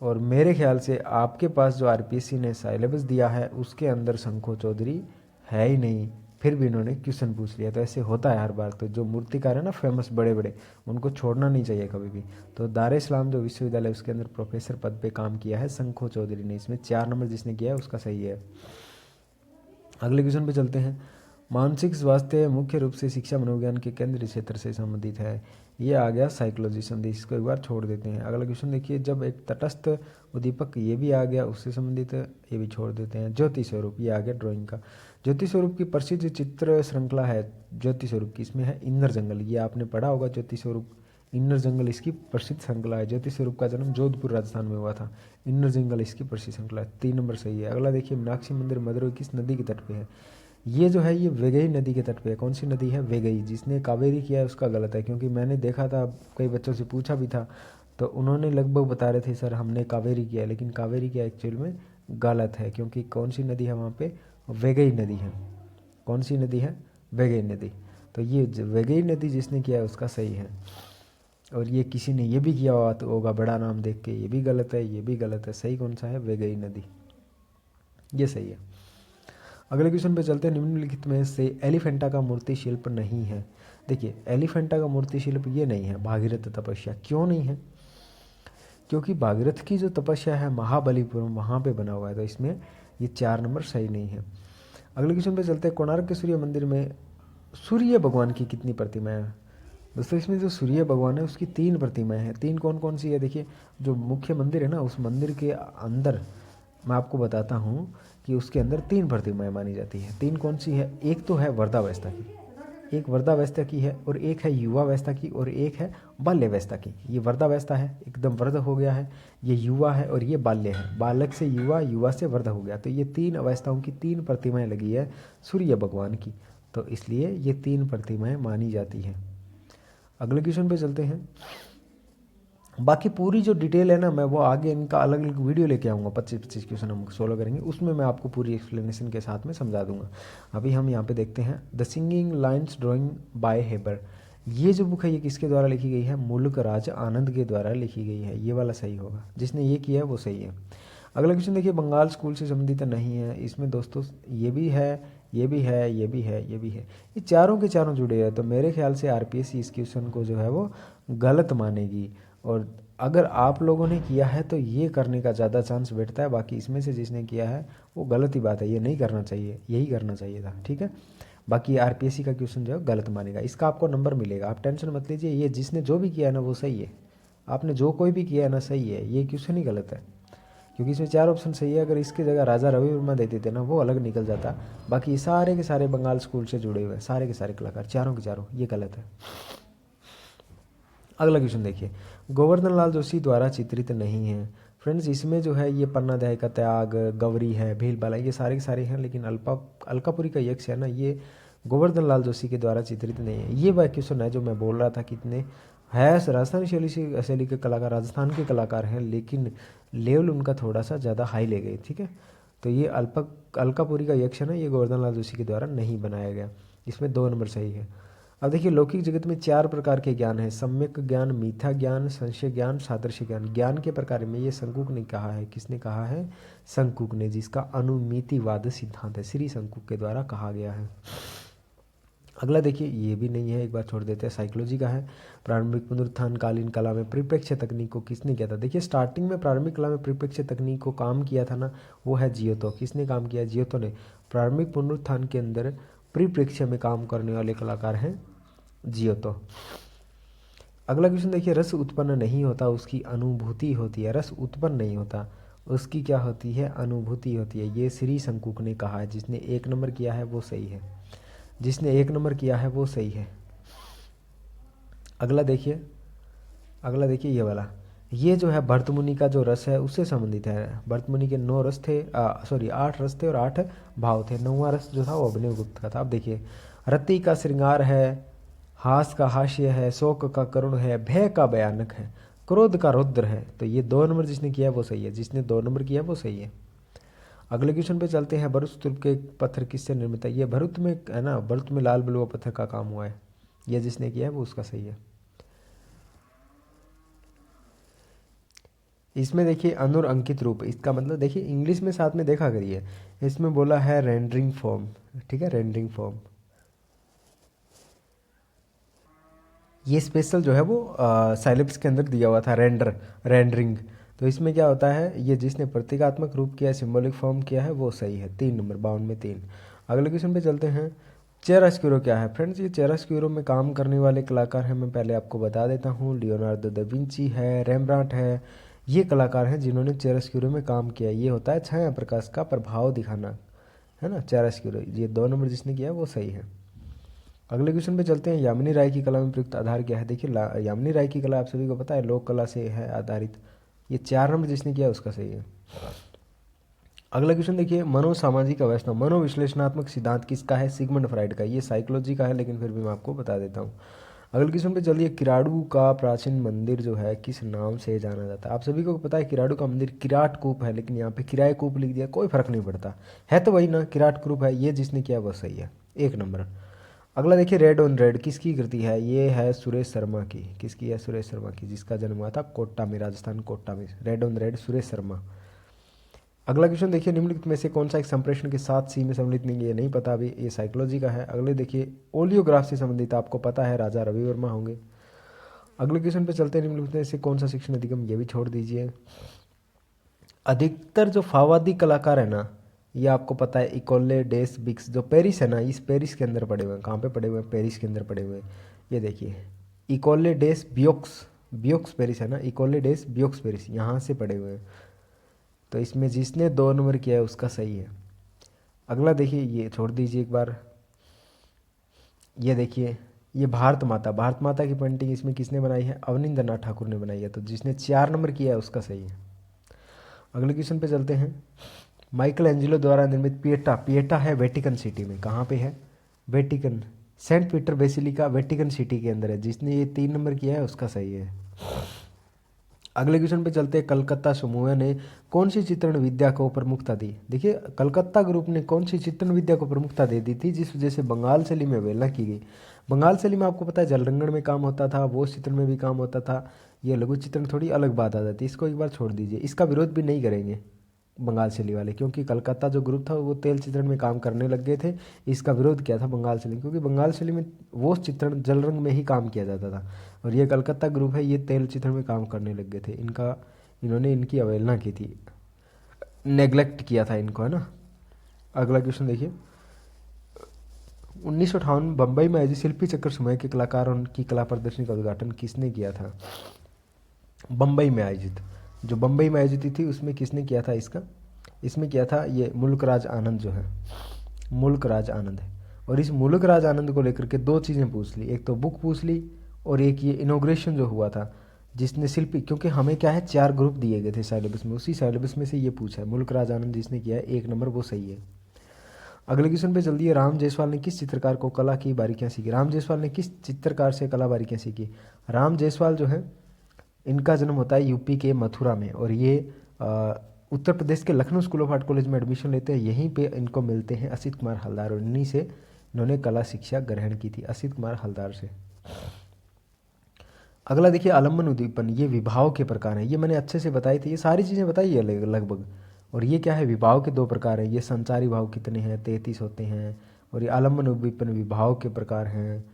और मेरे ख्याल से आपके पास जो आरपीएससी ने सिलेबस दिया है उसके अंदर शंखो चौधरी है ही नहीं, फिर भी इन्होंने क्वेश्चन पूछ लिया। तो ऐसे होता है हर बार, तो जो मूर्तिकार है ना फेमस बड़े बड़े, उनको छोड़ना नहीं चाहिए कभी भी। तो दार इस्लाम जो विश्वविद्यालय उसके अंदर प्रोफेसर पद पे काम किया है शंखो चौधरी ने, इसमें 4 नंबर जिसने किया है उसका सही है। अगले क्वेश्चन पे चलते हैं। मानसिक स्वास्थ्य मुख्य रूप से शिक्षा मनोविज्ञान के केंद्रीय क्षेत्र से संबंधित है, ये आ गया साइकोलॉजी संदेश, इसको एक बार छोड़ देते हैं। अगला क्वेश्चन देखिए, जब एक तटस्थ उद्दीपक, ये भी आ गया उससे संबंधित, ये भी छोड़ देते हैं। ज्योति स्वरूप, ये आ गया ड्राइंग का। ज्योति स्वरूप की प्रसिद्ध चित्र श्रृंखला है ज्योति स्वरूप की, इसमें है इन्नर जंगल, ये आपने पढ़ा होगा ज्योति स्वरूप, इन्नर जंगल इसकी प्रसिद्ध श्रृंखला है। ज्योति स्वरूप का जन्म जोधपुर राजस्थान में हुआ था, इन्नर जंगल इसकी प्रसिद्ध श्रृंखला है। 3 नंबर सही है। अगला देखिए, मीनाक्षी मंदिर मदुरई किस नदी के तट पे है, ये जो है ये वेगई नदी के तट पे है। कौन सी नदी है, वेगई। जिसने कावेरी किया है उसका गलत है, क्योंकि मैंने देखा था, कई बच्चों से पूछा भी था, तो उन्होंने लगभग बता रहे थे सर हमने कावेरी किया है, लेकिन कावेरी किया एक्चुअल में गलत है, क्योंकि कौन सी नदी है वहाँ पे, वेगई नदी है। कौन सी नदी है, वेगई नदी। तो ये वेगई नदी जिसने किया है उसका सही है। और ये किसी ने ये भी किया हुआ तो होगा बड़ा नाम देख के, ये भी गलत है, ये भी गलत है। सही कौन सा है, वेगई नदी, ये सही है। अगले क्वेश्चन पे चलते हैं। निम्नलिखित में से एलिफेंटा का मूर्ति शिल्प नहीं है। देखिए एलिफेंटा का मूर्ति शिल्प ये नहीं है, भागीरथ तपस्या। क्यों नहीं है, क्योंकि भागीरथ की जो तपस्या है महाबलीपुरम वहाँ पे बना हुआ है, तो इसमें ये 4 नंबर सही नहीं है। अगले क्वेश्चन पे चलते हैं। कोणार्क के सूर्य मंदिर में सूर्य भगवान की कितनी प्रतिमाएं हैं। दोस्तों इसमें जो सूर्य भगवान है उसकी 3 प्रतिमाएं हैं। 3 कौन कौन सी है, देखिए जो मुख्य मंदिर है ना, उस मंदिर के अंदर मैं आपको बताता हूँ कि उसके अंदर 3 प्रतिमाएं मानी जाती हैं। 3 कौन सी है? एक तो है वृद्धावस्था की, एक वृद्धावस्था की है, और एक है युवावस्था की, और एक है बाल्यावस्था की। ये वृद्धावस्था है, एकदम वृद्ध हो गया है, ये युवा है, और ये बाल्य है, बालक से युवा, युवा से वृद्ध हो गया। तो ये 3 अवस्थाओं की 3 प्रतिमाएं लगी है सूर्य भगवान की, तो इसलिए ये 3 प्रतिमाएं मानी जाती हैं। अगले क्वेश्चन पे चलते हैं। बाकी पूरी जो डिटेल है ना, मैं वो आगे इनका अलग अलग वीडियो लेके आऊँगा, 25-25 क्वेश्चन हम सोल्व करेंगे, उसमें मैं आपको पूरी एक्सप्लेनेशन के साथ में समझा दूंगा। अभी हम यहाँ पे देखते हैं the singing lines drawing by Hebbar. ये जो बुक है ये किसके द्वारा लिखी गई है? मुल्क राज आनंद के द्वारा लिखी गई है। ये वाला सही होगा, जिसने ये किया है वो सही है। अगला क्वेश्चन देखिए, बंगाल स्कूल से संबंधित नहीं है। इसमें दोस्तों ये भी है, ये भी है, ये भी है, ये भी है, ये चारों के चारों जुड़े हैं। तो मेरे ख्याल से आरपीएससी इस क्वेश्चन को जो है वो गलत मानेगी, और अगर आप लोगों ने किया है तो ये करने का ज़्यादा चांस बैठता है। बाकी इसमें से जिसने किया है वो गलत ही बात है, ये नहीं करना चाहिए, यही करना चाहिए था, ठीक है। बाकी आरपीएससी का क्वेश्चन जो है गलत मानेगा, इसका आपको नंबर मिलेगा, आप टेंशन मत लीजिए। ये जिसने जो भी किया है ना वो सही है, आपने जो कोई भी किया है ना सही है, ये क्वेश्चन ही गलत है, क्योंकि इसमें 4 ऑप्शन सही है। अगर इसकी जगह राजा रवि वर्मा दे देते ना वो अलग निकल जाता। बाकी ये सारे के सारे बंगाल स्कूल से जुड़े हुए हैं, सारे के सारे कलाकार, चारों के चारों, ये गलत है। अगला क्वेश्चन देखिए, गोवर्धन लाल जोशी द्वारा चित्रित नहीं है। फ्रेंड्स इसमें जो है ये पन्नाध्याय का त्याग, गौरी है, भीलबाला, ये सारे के सारे हैं, लेकिन अलकापुरी का यक्ष है ना, ये गोवर्धन लाल जोशी के द्वारा चित्रित नहीं है। ये वह क्वेश्चन है जो मैं बोल रहा था, कितने है राजस्थानी शैली के कलाकार, राजस्थान के कलाकार हैं, लेकिन लेवल उनका थोड़ा सा ज़्यादा हाई ले गए, ठीक है। तो ये अलकापुरी का यक्ष है ना, ये गोवर्धन लाल जोशी के द्वारा नहीं बनाया गया, इसमें 2 नंबर सही है। अब देखिए, लौकिक जगत में 4 प्रकार के ज्ञान है, सम्यक ज्ञान, मिथ्या ज्ञान, संशय ज्ञान, सादृश्य ज्ञान। ज्ञान के प्रकार में ये शंकुक ने कहा है, किसने कहा है? शंकुक ने, जिसका अनुमितिवाद सिद्धांत है, श्री शंकुक के द्वारा कहा गया है। अगला देखिए, ये भी नहीं है, एक बार छोड़ देते हैं, साइकोलॉजी का है। प्रारंभिक पुनरुत्थान कालीन कला में परिप्रेक्ष्य तकनीक को किसने किया था? देखिए स्टार्टिंग में प्रारंभिक कला में परिप्रेक्ष्य तकनीक को काम किया था ना, वो है जियोतो। किसने काम किया? जियोतो ने। प्रारंभिक पुनरुत्थान के अंदर परिप्रेक्ष्य में काम करने वाले कलाकार हैं जियोतो। अगला क्वेश्चन देखिए, रस उत्पन्न नहीं होता, उसकी अनुभूति होती है। रस उत्पन्न नहीं होता, उसकी क्या होती है? अनुभूति होती है। ये श्री शंकुक ने कहा है, जिसने 1 नंबर किया है वो सही है, जिसने 1 नंबर किया है वो सही है। अगला देखिए, अगला देखिए ये वाला, ये जो है भरतमुनि का जो रस है उससे संबंधित है। भरतमुनि के 9 रस थे, 8 रस थे और 8 भाव थे। 9वां रस जो था वो अभिनव गुप्त का था। अब देखिए, रति का श्रृंगार है, हास का हास्य है, शोक का करुण है, भय का भयानक है, क्रोध का रौद्र है। तो ये 2 नंबर जिसने किया है वो सही है, जिसने 2 नंबर किया है वो सही है। अगले क्वेश्चन पे चलते हैं, भरुच स्तूप के पत्थर किससे निर्मित है? ये भरुच में है ना, भरुच में लाल बलुआ पत्थर का काम हुआ है, ये जिसने किया है वो उसका सही है। इसमें देखिए अनुर अंकित रूप, इसका मतलब देखिए इंग्लिश में साथ में देखा करिए, इसमें बोला है रेंडरिंग फॉर्म, ठीक है, रेंडरिंग फॉर्म। ये स्पेशल जो है वो साइलेब्स के अंदर दिया हुआ था, रेंडरिंग। तो इसमें क्या होता है, ये जिसने प्रतीकात्मक रूप किया, सिंबॉलिक फॉर्म किया है वो सही है। 3 नंबर, 52 में 3। अगले क्वेश्चन पे चलते हैं, चियरोस्क्यूरो क्या है? फ्रेंड्स ये चियरोस्क्यूरो में काम करने वाले कलाकार हैं, मैं पहले आपको बता देता हूँ। लियोनार्डो दा विंची है, रेम्ब्रांट है, ये कलाकार हैं जिन्होंने चियरोस्क्यूरो में काम किया। ये होता है छाया प्रकाश का प्रभाव दिखाना, है ना, चियरोस्क्यूरो। ये 2 नंबर जिसने किया वो सही है। अगले क्वेश्चन पे चलते हैं, यामिनी राय की कला में प्रयुक्त आधार क्या है? देखिए यामिनी राय की कला आप सभी को पता है लोक कला से है आधारित। ये 4 नंबर जिसने किया उसका सही है। अगला क्वेश्चन देखिए, मनोसामाजिक अवस्था, मनोविश्लेषणात्मक सिद्धांत किसका है? सिगमंड फ्राइड का। ये साइकोलॉजी का है, लेकिन फिर भी मैं आपको बता देता हूँ। अगले क्वेश्चन पे चलिए, किराड़ू का प्राचीन मंदिर जो है किस नाम से जाना जाता है? आप सभी को पता है किराड़ू का मंदिर किराट कूप है, लेकिन यहाँ पे किराए कूप लिख दिया, कोई फर्क नहीं पड़ता, है तो वही ना, किराट कूप है। ये जिसने किया वो सही है, 1 नंबर। अगला देखिए, रेड ऑन रेड किसकी कृति है? ये है सुरेश शर्मा की। किसकी है? सुरेश शर्मा की, जिसका जन्म हुआ था कोटा में, राजस्थान कोटा में। Red on red, Suresh Sharma. अगला क्वेश्चन देखिए, निम्नलिखित में से कौन सा एक संप्रेषण के साथ सी में सम्मिलित नहीं है? ये नहीं पता अभी, ये साइकोलॉजी का है। अगले देखिए, ओलियोग्राफ से संबंधित आपको पता है राजा रवि वर्मा होंगे। अगले क्वेश्चन पे चलते हैं, निम्नलिखित में से कौन सा शिक्षण अधिगम? ये भी छोड़ दीजिए। अधिकतर जो फावादी कलाकार है ना, ये आपको पता है इकोले डेस बिक्स, जो पेरिस है ना, इस पेरिस के अंदर पड़े हुए हैं। कहाँ पे पड़े हुए हैं? पेरिस के अंदर पड़े हुए हैं। ये देखिए, इकोले डेस बियोक्स, बियोक्स पेरिस है ना, इकोले डेस बियोक्स पेरिस, यहाँ से पड़े हुए हैं। तो इसमें जिसने 2 नंबर किया है उसका सही है। अगला देखिए, ये छोड़ दीजिए एक बार। ये देखिए, ये भारत माता, भारत माता की पेंटिंग इसमें किसने बनाई है? अवनिंद्रनाथ ठाकुर ने बनाई है। तो जिसने 4 नंबर किया है उसका सही है। अगले क्वेश्चन पे चलते हैं। माइकल एंजेलो द्वारा निर्मित पिएटा, पिएटा है वेटिकन सिटी में। कहाँ पे है? Vatican, Saint Peter Basilica Vatican City के अंदर है। जिसने ये 3 नंबर किया है उसका सही है। अगले क्वेश्चन पे चलते हैं। कलकत्ता समूह ने कौन सी चित्रण विद्या को प्रमुखता दी? देखिए, कलकत्ता ग्रुप ने कौन सी चित्रण विद्या को प्रमुखता दे दी थी, जिस वजह से बंगाल शैली में अवहेलना की गई। बंगाल शैली में आपको पता है जलरंगड़ में काम होता था, वो चित्रण में भी काम होता था। ये लघु चित्रण थोड़ी अलग बात आ जाती है, इसको एक बार छोड़ दीजिए। इसका विरोध भी नहीं करेंगे बंगाल शैली वाले, क्योंकि कलकत्ता जो ग्रुप था वो तेल चित्रण में काम करने लग गए थे। इसका विरोध किया था बंगाल शैली, क्योंकि बंगाल शैली में वो चित्रण जल रंग में ही काम किया जाता था, और ये कलकत्ता ग्रुप है ये तेल चित्रण में काम करने लग गए थे। इन्होंने इनकी अवहेलना की थी, नेग्लेक्ट किया था इनको, है ना। अगला क्वेश्चन देखिए। 1958 बम्बई में आयोजित शिल्पी चक्र समूह के कलाकारों की कला प्रदर्शनी का उद्घाटन किसने किया था? बम्बई में आयोजित, जो बम्बई में आयोजित थी उसमें किसने किया था? इसमें किया था ये मुल्क राज आनंद जो है, मुल्क राज आनंद है। और इस मुल्क राज आनंद को लेकर के 2 चीज़ें पूछ ली, एक तो बुक पूछ ली और एक ये इनोग्रेशन जो हुआ था जिसने शिल्पी, क्योंकि हमें क्या है 4 ग्रुप दिए गए थे सिलेबस में, उसी सिलेबस में से ये पूछा है। मुल्क राज आनंद जिसने किया है 1 नंबर, वो सही है। अगले क्वेश्चन पे जल्दी है। राम जायसवाल ने किस चित्रकार को कला की बारीकियां सीखी? राम जायसवाल ने किस चित्रकार से कला बारीकियां सीखी? राम जायसवाल जो है इनका जन्म होता है यूपी के मथुरा में, और ये उत्तर प्रदेश के Lucknow school of art college में एडमिशन लेते हैं। यहीं पे इनको मिलते हैं असित कुमार हलदार, और इन्हीं से इन्होंने कला शिक्षा ग्रहण की थी, असित कुमार हलदार से। अगला देखिए, आलम्बन उद्दीपन, ये विभाव के प्रकार हैं। ये मैंने अच्छे से बताई थी, ये सारी चीज़ें बताई है लगभग। और ये क्या है? विभाव के 2 प्रकार हैं। ये संचारी भाव कितने हैं? 33 होते हैं। और ये आलम्बन उद्दीपन विभाव के प्रकार हैं,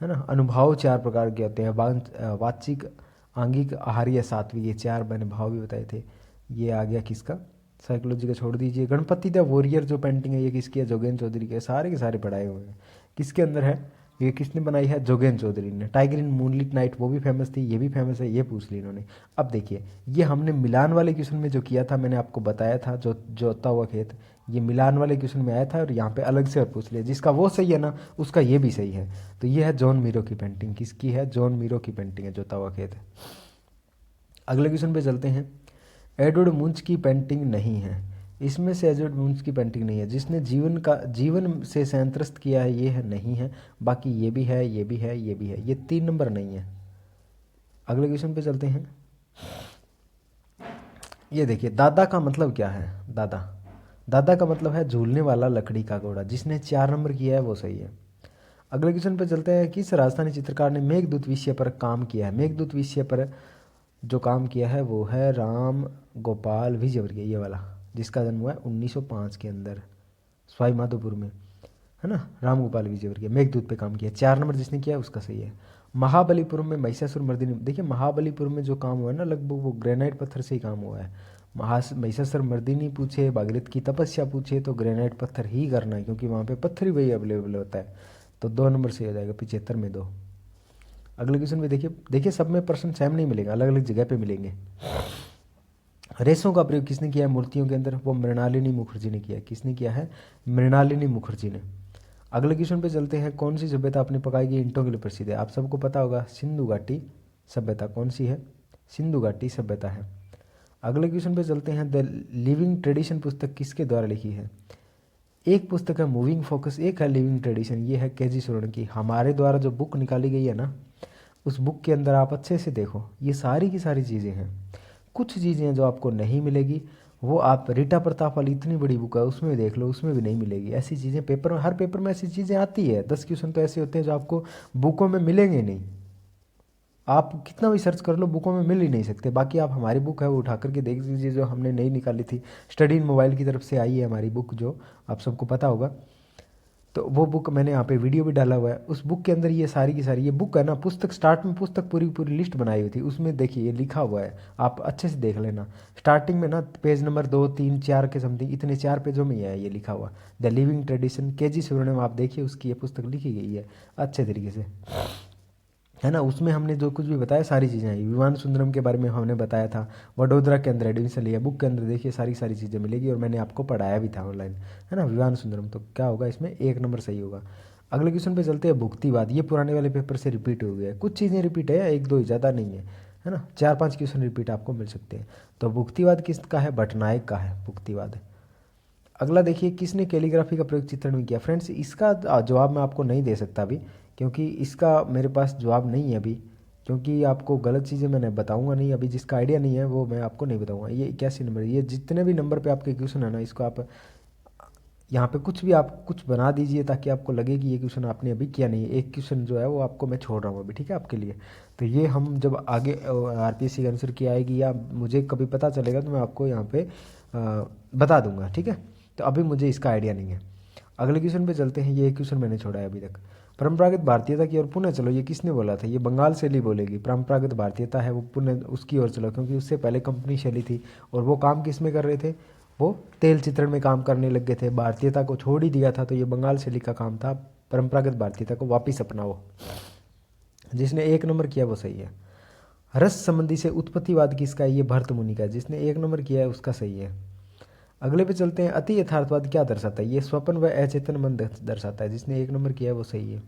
है ना। अनुभाव 4 प्रकार के होते हैं, वाचिक, आंगिक, आहार्य, सात्विक, ये 4 मैंने भाव भी बताए थे। ये आ गया किसका? साइकोलॉजी का छोड़ दीजिए। गणपति द वॉरियर जो पेंटिंग है ये किसकी है? जोगेन चौधरी के। सारे के सारे पढ़ाए हुए हैं। किसके अंदर है? ये किसने बनाई है? जोगेन चौधरी ने। टाइगर इन मूनलिट नाइट वो भी फेमस थी, ये भी फेमस है, ये पूछ ली इन्होंने। अब देखिए, ये हमने मिलान वाले क्वेश्चन में जो किया था, मैंने आपको बताया था, जो जोता हुआ खेत, ये मिलान वाले क्वेश्चन में आया था, और यहाँ पे अलग से और पूछ लिया। जिसका वो सही है ना उसका ये भी सही है। तो ये है जॉन मीरो की पेंटिंग। किसकी है? जॉन मीरो की पेंटिंग है, जोता हुआ खेत। अगले क्वेश्चन पे चलते हैं। एडवर्ड मुंच की पेंटिंग नहीं है, इसमें से एडवर्ड मुंच की पेंटिंग नहीं है। जिसने जीवन से संत्रस्त किया है, ये है, नहीं है। बाकी ये भी है, ये भी है, ये भी है। ये 3 नंबर नहीं है। अगले क्वेश्चन पे चलते हैं। ये देखिए, दादा का मतलब क्या है? दादा, दादा का मतलब है झूलने वाला लकड़ी का घोड़ा। जिसने 4 नंबर किया है वो सही है। अगले क्वेश्चन पे चलते हैं। किस राजस्थानी चित्रकार ने मेघदूत विषय पर काम किया है? मेघदूत विषय पर जो काम किया है वो है राम गोपाल विजयवर्गीय, ये वाला, जिसका जन्म हुआ है 1905 के अंदर सवाई माधोपुर में, है ना। राम गोपाल विजयवर्गीय मेघदूत पे काम किया। 4 नंबर जिसने किया है उसका सही है। महाबलीपुरम में महिषासुर मर्दिनी, देखिए महाबलीपुरम में जो काम हुआ है ना, लगभग वो ग्रेनाइट पत्थर से ही काम हुआ है। महिषासुर मर्दिनी पूछे, भागीरथ की तपस्या पूछे, तो ग्रेनाइट पत्थर ही करना है, क्योंकि वहाँ पे पत्थर ही वही अवेलेबल होता है। तो 2 नंबर से हो जाएगा, 75 में 2। अगले क्वेश्चन में देखिए सब में प्रश्न सेम नहीं मिलेगा, अलग अलग जगह पे मिलेंगे। रेशों का प्रयोग किसने किया है मूर्तियों के अंदर? वो मृणालिनी मुखर्जी ने किया है। किसने किया है? मृणालिनी मुखर्जी ने। अगले क्वेश्चन पे चलते हैं। कौन सी सभ्यता अपनी पकाई की ईंटों के लिए प्रसिद्ध है? आप सबको पता होगा, सिंधु घाटी सभ्यता। कौन सी है? सिंधु घाटी सभ्यता है। अगले क्वेश्चन पे चलते हैं। द लिविंग ट्रेडिशन पुस्तक किसके द्वारा लिखी है? एक पुस्तक है मूविंग फोकस, एक है लिविंग ट्रेडिशन, ये है केजी सोरेन की। हमारे द्वारा जो बुक निकाली गई है ना, उस बुक के अंदर आप अच्छे से देखो, ये सारी की सारी चीज़ें हैं। कुछ चीज़ें जो आपको नहीं मिलेगी वो आप रीटा प्रताप वाली इतनी बड़ी बुक है उसमें देख लो, उसमें भी नहीं मिलेगी। ऐसी चीज़ें पेपर में, हर पेपर में ऐसी चीज़ें आती है। 10 क्वेश्चन तो ऐसे होते हैं जो आपको बुकों में मिलेंगे नहीं। आप कितना भी सर्च कर लो बुकों में मिल ही नहीं सकते। बाकी आप हमारी बुक है वो उठा करके देख लीजिए, जो हमने नई निकाली थी, स्टडी इन मोबाइल की तरफ से आई है हमारी बुक, जो आप सबको पता होगा। तो वो बुक मैंने यहाँ पे वीडियो भी डाला हुआ है। उस बुक के अंदर ये सारी की सारी, ये बुक है ना, पुस्तक स्टार्ट में पुस्तक पूरी पूरी लिस्ट बनाई हुई थी, उसमें देखिए ये लिखा हुआ है, आप अच्छे से देख लेना। स्टार्टिंग में ना पेज नंबर 2, 3, 4 के समथिंग, इतने 4 पेजों में है ये लिखा हुआ, the living tradition, KG Soren. आप देखिए उसकी ये पुस्तक लिखी गई है अच्छे तरीके से। है ना। उसमें हमने जो कुछ भी बताया सारी चीज़ें आई। विमान सुंदरम के बारे में हमने बताया था, वडोदरा के अंदर एडमिशन लिया, बुक के अंदर देखिए सारी सारी चीज़ें मिलेगी और मैंने आपको पढ़ाया भी था ऑनलाइन, है ना। विमान सुंदरम, तो क्या होगा इसमें 1 नंबर सही होगा। अगले क्वेश्चन पे चलते हैं। भुक्तिवाद, ये पुराने वाले पेपर से रिपीट हो गया है, कुछ चीज़ें रिपीट है, एक दो ही, ज़्यादा नहीं है ना। 4-5 क्वेश्चन रिपीट आपको मिल सकते हैं। तो भुक्तिवाद किसका है? भट्टनायक का है भुक्तिवाद। अगला देखिए, किसने कैलीग्राफी का प्रयोग चित्रण में किया? फ्रेंड्स इसका जवाब मैं आपको नहीं दे सकता अभी, क्योंकि इसका मेरे पास जवाब नहीं है अभी, क्योंकि आपको गलत चीज़ें मैंने बताऊंगा नहीं अभी, जिसका आइडिया नहीं है वो मैं आपको नहीं बताऊंगा। ये 81 नंबर, ये जितने भी नंबर पे आपके क्वेश्चन है ना, इसको आप यहाँ पे कुछ भी आप कुछ बना दीजिए ताकि आपको लगे कि ये क्वेश्चन आपने अभी किया नहीं है। एक क्वेश्चन जो है वो आपको मैं छोड़ रहा हूँ अभी, ठीक है, आपके लिए। तो ये हम जब आगे आरपीएससी का आंसर की आएगी या मुझे कभी पता चलेगा तो मैं आपको यहाँ पे बता दूंगा, ठीक है। तो अभी मुझे इसका आइडिया नहीं है। अगले क्वेश्चन पे चलते हैं। ये एक क्वेश्चन मैंने छोड़ा है अभी तक। परंपरागत भारतीयता की ओर पुनः चलो, ये किसने बोला था? ये बंगाल शैली बोलेगी। परंपरागत भारतीयता है वो पुनः उसकी ओर चलो, क्योंकि उससे पहले कंपनी शैली थी और वो काम किस में कर रहे थे? वो तेल चित्रण में काम करने लग गए थे, भारतीयता को छोड़ ही दिया था। तो ये बंगाल शैली का काम था, परंपरागत भारतीयता को वापिस अपनाओ। जिसने 1 नंबर किया वो सही है। रस संबंधी से उत्पत्तिवाद किसका है? ये भरत मुनि का है। जिसने 1 नंबर किया है उसका सही है। अगले पे चलते हैं। अति यथार्थवाद क्या दर्शाता है? ये स्वप्न व अचेतन मन दर्शाता है। जिसने 1 नंबर किया है वो सही है।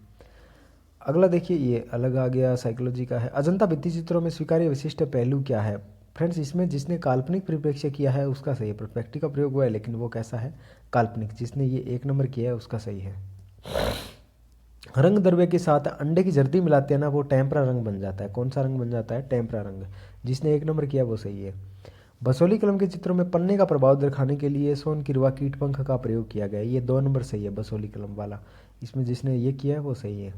अगला देखिए, ये अलग आ गया, साइकोलॉजी का है। अजंता भित्ति चित्रों में स्वीकार्य विशिष्ट पहलू क्या है? फ्रेंड्स इसमें जिसने काल्पनिक परिप्रेक्ष्य किया है उसका सही है। परस्पेक्टिव का प्रयोग हुआ है लेकिन वो कैसा है? काल्पनिक। जिसने ये 1 नंबर किया है उसका सही है। रंग द्रव्य के साथ अंडे की जर्दी मिलाते हैं ना, वो टेम्परा रंग बन जाता है। कौन सा रंग बन जाता है? टेम्परा रंग। जिसने 1 नंबर किया वो सही है। बसोली कलम के चित्रों में पन्ने का प्रभाव दिखाने के लिए सोन किरवा कीट पंख का प्रयोग किया गया है। ये 2 नंबर सही है, बसोली कलम वाला। इसमें जिसने ये किया है वो सही है।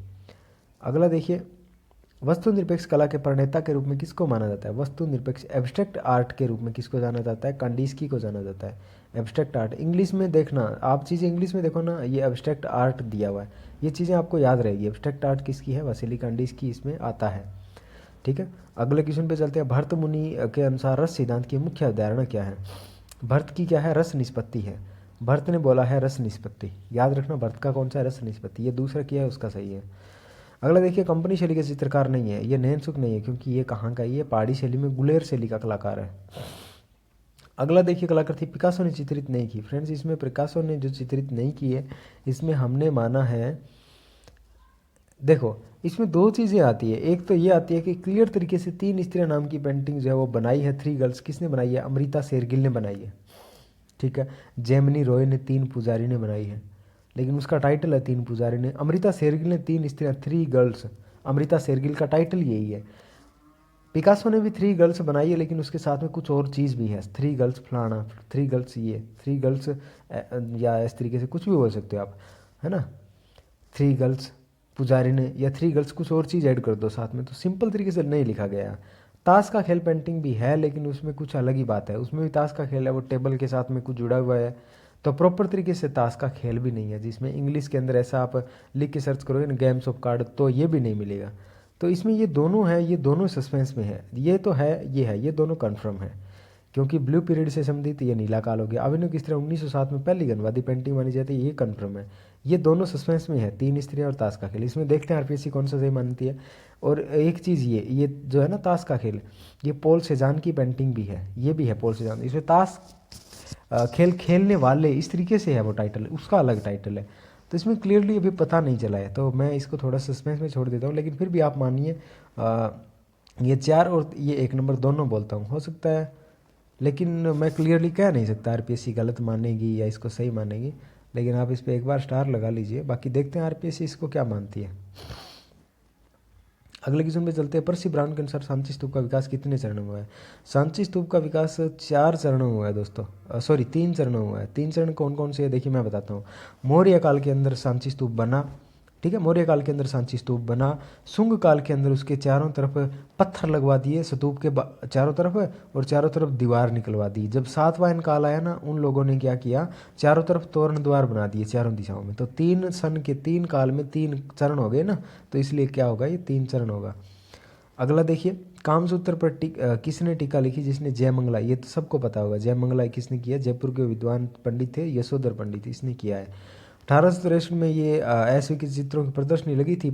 अगला देखिए, वस्तु निरपेक्ष कला के प्रणेता के रूप में किसको माना जाता है? वस्तु निरपेक्ष एब्स्ट्रैक्ट आर्ट के रूप में किसको जाना जाता है? कांडिस्की को जाना जाता है। एब्स्ट्रैक्ट आर्ट इंग्लिश में देखना, आप चीज़ें इंग्लिश में देखो ना, ये एब्स्ट्रैक्ट आर्ट दिया हुआ है, ये चीज़ें आपको याद रहेगी। एब्स्ट्रैक्ट आर्ट किसकी है? वसीली कांडिस्की इसमें आता है, ठीक है। अगले क्वेश्चन पे चलते हैं। भरत मुनि के अनुसार रस सिद्धांत की मुख्य अवधारणा क्या है? भरत की क्या है? रस निष्पत्ति है। भरत ने बोला है रस निष्पत्ति, याद रखना। भरत का कौन सा है? रस निष्पत्ति। ये दूसरा किया है उसका सही है। अगला देखिए, कंपनी शैली के चित्रकार नहीं है, ये नैनसुख नहीं है, क्योंकि ये कहाँ का है? ये पहाड़ी शैली में गुलेर शैली का कलाकार है। अगला देखिए, कलाकृति पिकासो ने चित्रित नहीं की। फ्रेंड्स इसमें पिकासो ने जो चित्रित नहीं की है, इसमें हमने माना है, देखो इसमें दो चीज़ें आती है। एक तो ये आती है कि क्लियर तरीके से 3 स्त्रियां नाम की पेंटिंग जो है वो बनाई है, 3 गर्ल्स। किसने बनाई है? अमृता शेरगिल ने बनाई है, ठीक है। जेमिनी रॉय ने 3 पुजारी ने बनाई है, लेकिन उसका टाइटल है 3 पुजारी ने। अमृता शेरगिल ने 3 स्त्रियां, 3 गर्ल्स। अमृता शेरगिल का टाइटल यही है। पिकासो ने भी 3 गर्ल्स बनाई है, लेकिन उसके साथ में कुछ और चीज़ भी है। 3 गर्ल्स फलाना, 3 गर्ल्स ये, 3 गर्ल्स, या इस तरीके से कुछ भी बोल सकते हो आप, है ना। 3 गर्ल्स पुजारी ने, या 3 गर्ल्स कुछ और चीज़ ऐड कर दो साथ में, तो सिंपल तरीके से नहीं लिखा गया। ताश का खेल पेंटिंग भी है, लेकिन उसमें कुछ अलग ही बात है। उसमें भी ताश का खेल है, वो टेबल के साथ में कुछ जुड़ा हुआ है, तो प्रॉपर तरीके से ताश का खेल भी नहीं है। जिसमें इंग्लिश के अंदर ऐसा आप लिख के सर्च करोगे ना, गेम्स ऑफ कार्ड, तो ये भी नहीं मिलेगा। तो इसमें ये दोनों है, ये दोनों सस्पेंस में है। ये तो है, ये है, ये दोनों कन्फर्म है, क्योंकि ब्लू पीरियड से संबंधित ये नीला काल हो गया। अभिनव की स्त्री 1907 में पहली गणवादी पेंटिंग मानी जाती है, ये कन्फर्म है। ये दोनों सस्पेंस में है, 3 स्त्रियां और ताश का खेल। इसमें देखते हैं आरपीएससी कौन सा सही मानती है। और एक चीज़ ये जो है ना ताश का खेल, ये पॉल सेजान की पेंटिंग भी है, ये भी है पॉल सेजान। इसमें ताश खेल खेलने वाले इस तरीके से है वो टाइटल, उसका अलग टाइटल है। तो इसमें क्लियरली अभी पता नहीं चला है, तो मैं इसको थोड़ा सस्पेंस में छोड़ देता हूँ। लेकिन फिर भी आप मानिए ये 4 और ये 1 नंबर दोनों बोलता हूँ, हो सकता है, लेकिन मैं क्लियरली कह नहीं सकता आरपीएससी गलत मानेगी या इसको सही मानेगी। लेकिन आप इस पर एक बार स्टार लगा लीजिए, बाकी देखते हैं आरपीएससी इसको क्या मानती है। अगले क्वेश्चन पे चलते हैं। परसी ब्राउन के अनुसार सांची स्तूप का विकास कितने चरणों में हुआ है? सांची स्तूप का विकास 4 चरणों में हुआ है दोस्तों, सॉरी 3 चरणों में हुआ है। 3 चरण कौन कौन से है देखिए मैं बताता हूँ। मौर्य काल के अंदर सांची स्तूप बना, ठीक है, मौर्य काल के अंदर सांची स्तूप बना। शुंग काल के अंदर उसके चारों तरफ पत्थर लगवा दिए स्तूप के चारों तरफ, और चारों तरफ दीवार निकलवा दी। जब सातवाहन काल आया ना, उन लोगों ने क्या किया, चारों तरफ तोरण द्वार बना दिए चारों दिशाओं में। तो 3 सन के 3 काल में 3 चरण हो गए ना, तो इसलिए क्या होगा, ये 3 चरण होगा। अगला देखिए, कामसूत्र पर किसने टीका लिखी? जिसने जयमंगला, ये तो सबको पता होगा। जयमंगला किसने किया? जयपुर के विद्वान पंडित थे यशोधर पंडित, इसने किया है। 1863 में ये अस्वीकृत चित्रों की प्रदर्शनी लगी थी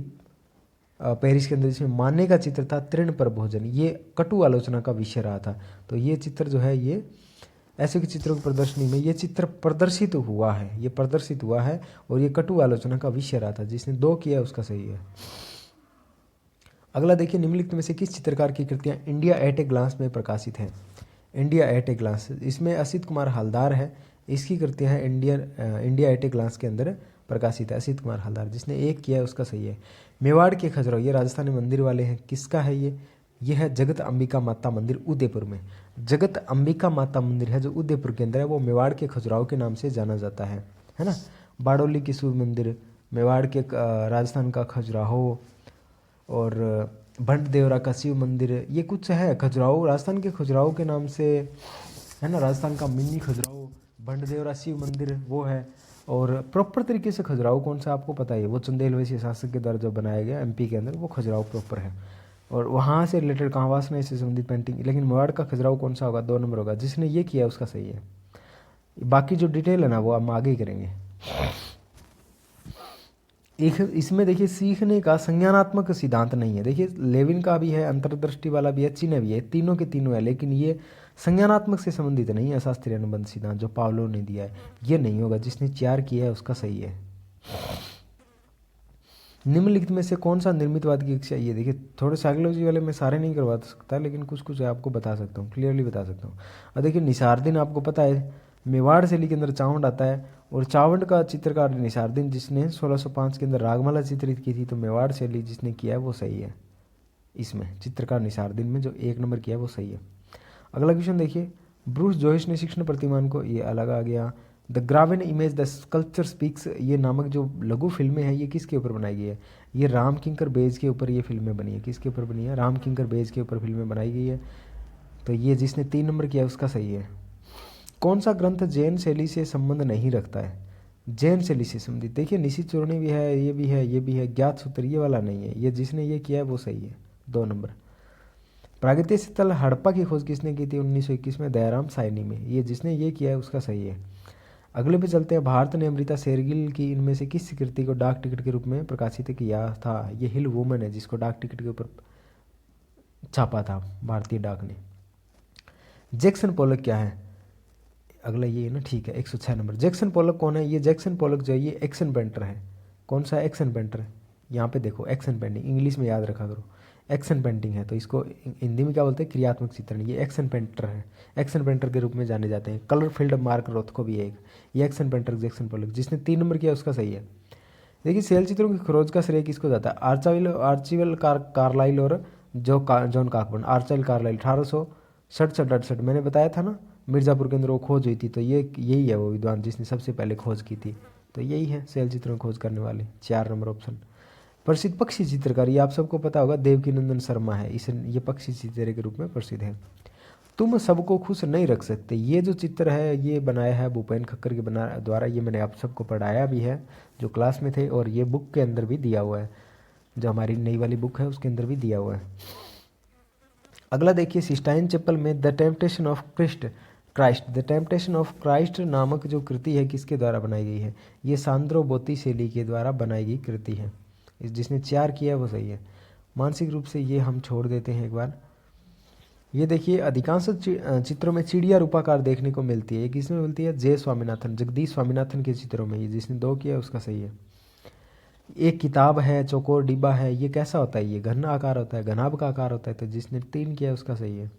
पेरिस के अंदर, जिसमें माने का चित्र था तृण पर भोजन, ये कटु आलोचना का विषय रहा था। तो ये चित्र जो है ये ऐसे के चित्रों की प्रदर्शनी में ये चित्र प्रदर्शित हुआ है, ये प्रदर्शित हुआ है और ये कटु आलोचना का विषय रहा था। जिसने 2 किया उसका सही है। अगला देखिए, निम्नलिखित में से किस चित्रकार की कृतियाँ इंडिया एट ए ग्लांस में प्रकाशित हैं? इंडिया एट ए ग्लांस, इसमें असित कुमार हलदार है, इसकी कृतियाँ हैं इंडिया एट ए ग्लांस के अंदर प्रकाशित है, असित कुमार हलदार। जिसने 1 किया है उसका सही है। मेवाड़ के खजुराहो, ये राजस्थानी मंदिर वाले हैं, किसका है ये है जगत अंबिका माता मंदिर उदयपुर में। जगत अंबिका माता मंदिर है जो उदयपुर के अंदर है, वो मेवाड़ के खजुराहो के नाम से जाना जाता है ना। बारडोली की सूर्य मंदिर, मेवाड़ के राजस्थान का खजुराहो, और भंट देवरा का शिव मंदिर, ये कुछ है खजुराहो, राजस्थान के खजुराहो के नाम से है ना। राजस्थान का मिनी खजुराहो, भंट देवरा शिव मंदिर वो है। और प्रॉपर तरीके से खजुराहो कौन सा आपको पता है, वो चंदेल वैश्य शासक के द्वारा जो बनाया गया एमपी के अंदर, वो खजुराहो प्रॉपर है। और वहाँ से रिलेटेड कहाँ वासना से संबंधित पेंटिंग, लेकिन मेवाड़ का खजुराहो कौन सा होगा? 2 नंबर होगा। जिसने ये किया उसका सही है। बाकी जो डिटेल है ना वो हम आगे ही करेंगे। एक इसमें देखिए सीखने का संज्ञानात्मक सिद्धांत नहीं है। देखिए लेविन का भी है, अंतर्दृष्टि वाला भी है, चिन्ह भी है, तीनों के तीनों है, लेकिन ये संज्ञानात्मक से संबंधित नहीं है। शास्त्रीय अनुबंध सिद्धांत जो पावलोव ने दिया है ये नहीं होगा। जिसने 4 किया है उसका सही है। निम्नलिखित में से कौन सा निर्मितवाद की कक्षा? ये देखिए थोड़े साइकोलॉजी वाले मैं सारे नहीं करवा सकता, लेकिन कुछ कुछ आपको बता सकता हूँ, क्लियरली बता सकता हूँ। और देखिए निसारदीन आपको पता है मेवाड़ शैली के अंदर चावंड आता है, और चावंड का चित्रकार निसारदीन, जिसने 1605 के अंदर रागमाला चित्रित की थी। तो मेवाड़ शैली जिसने किया है वो सही है। इसमें चित्रकार निसारदीन में जो 1 नंबर किया है वो सही है। अगला क्वेश्चन देखिए, ब्रूस जोइस ने शिक्षण प्रतिमान को, ये अलग आ गया। The graven image the sculpture speaks, ये नामक जो लघु फिल्में हैं ये किसके ऊपर बनाई गई है? ये राम किंकर बेज के ऊपर ये फिल्में बनी है। किसके ऊपर बनी है? राम किंकर बेज के ऊपर फिल्में बनाई गई है। तो ये जिसने 3 नंबर किया उसका सही है। कौन सा ग्रंथ जैन शैली से संबंध नहीं रखता है? जैन शैली से संबंधित देखिए निशित चूर्णी भी है, ये भी है, ये भी है। ज्ञात सूत्र ये वाला नहीं है। ये जिसने ये किया है वो सही है, 2 नंबर। प्रागैतिहासिक स्थल हड़प्पा की खोज किसने की थी? 1921 में दयाराम सायनी में। ये जिसने ये किया है उसका सही है। अगले पे चलते हैं। भारत ने अमृता शेरगिल की इनमें से किस कृति को डाक टिकट के रूप में प्रकाशित किया था? ये हिल वुमन है, जिसको डाक टिकट के ऊपर छापा था भारतीय डाक ने। जैक्सन पोलक क्या है? अगला ये है ना, ठीक है, 106 नंबर। जैक्सन पोलक कौन है? ये जैक्सन पोलक जो है ये एक्शन पेंटर है। कौन सा एक्शन पेंटर? यहाँ पे देखो एक्शन पेंटिंग, इंग्लिश में याद रखा करो। एक्शन पेंटिंग है तो इसको हिंदी में क्या बोलते हैं? क्रियात्मक चित्रण। ये एक्शन पेंटर है, एक्शन पेंटर के रूप में जाने जाते हैं। कलर फील्ड मार्क रोथको भी है एक, ये एक्शन पेंटर जैक्सन पोलक। जिसने 3 नंबर किया उसका सही है। देखिए शैल चित्रों की खोज का श्रेय किसको जाता है? आर्चिवल कार्लाइल और जॉन काकबर्न। आर्चिवल कार्लाइल 1867-68, मैंने बताया था ना मिर्ज़ापुर के अंदर वो खोज हुई थी। तो ये यही है वो विद्वान जिसने सबसे पहले खोज की थी। तो यही है शैल चित्रों की खोज करने वाले। 4 नंबर ऑप्शन। प्रसिद्ध पक्षी चित्रकारी आप सबको पता होगा, देवकीनंदन शर्मा है। ये पक्षी चित्र के रूप में प्रसिद्ध है। तुम सबको खुश नहीं रख सकते, ये जो चित्र है ये बनाया है भूपेन खक्कर के द्वारा। ये मैंने आप सबको पढ़ाया भी है जो क्लास में थे, और ये बुक के अंदर भी दिया हुआ है, जो हमारी नई वाली बुक है उसके अंदर भी दिया हुआ है। अगला देखिए, सिस्टाइन चैपल में the temptation of Christ, the temptation of Christ नामक जो कृति है किसके द्वारा बनाई गई है? ये सांद्रो बोत्तिसेली के द्वारा बनाई गई कृति है। जिसने 4 किया वो सही है। मानसिक रूप से ये हम छोड़ देते हैं एक बार। ये देखिए अधिकांश चित्रों में चिड़िया रूपाकार देखने को मिलती है। ये किसमें मिलती है? जे स्वामीनाथन, जगदीश स्वामीनाथन के चित्रों में। ये जिसने 2 किया उसका सही है। एक किताब है, चौकोर डिब्बा है, ये कैसा होता है? ये घन आकार होता है, घनाभ का आकार होता है। तो जिसने 3 किया उसका सही है।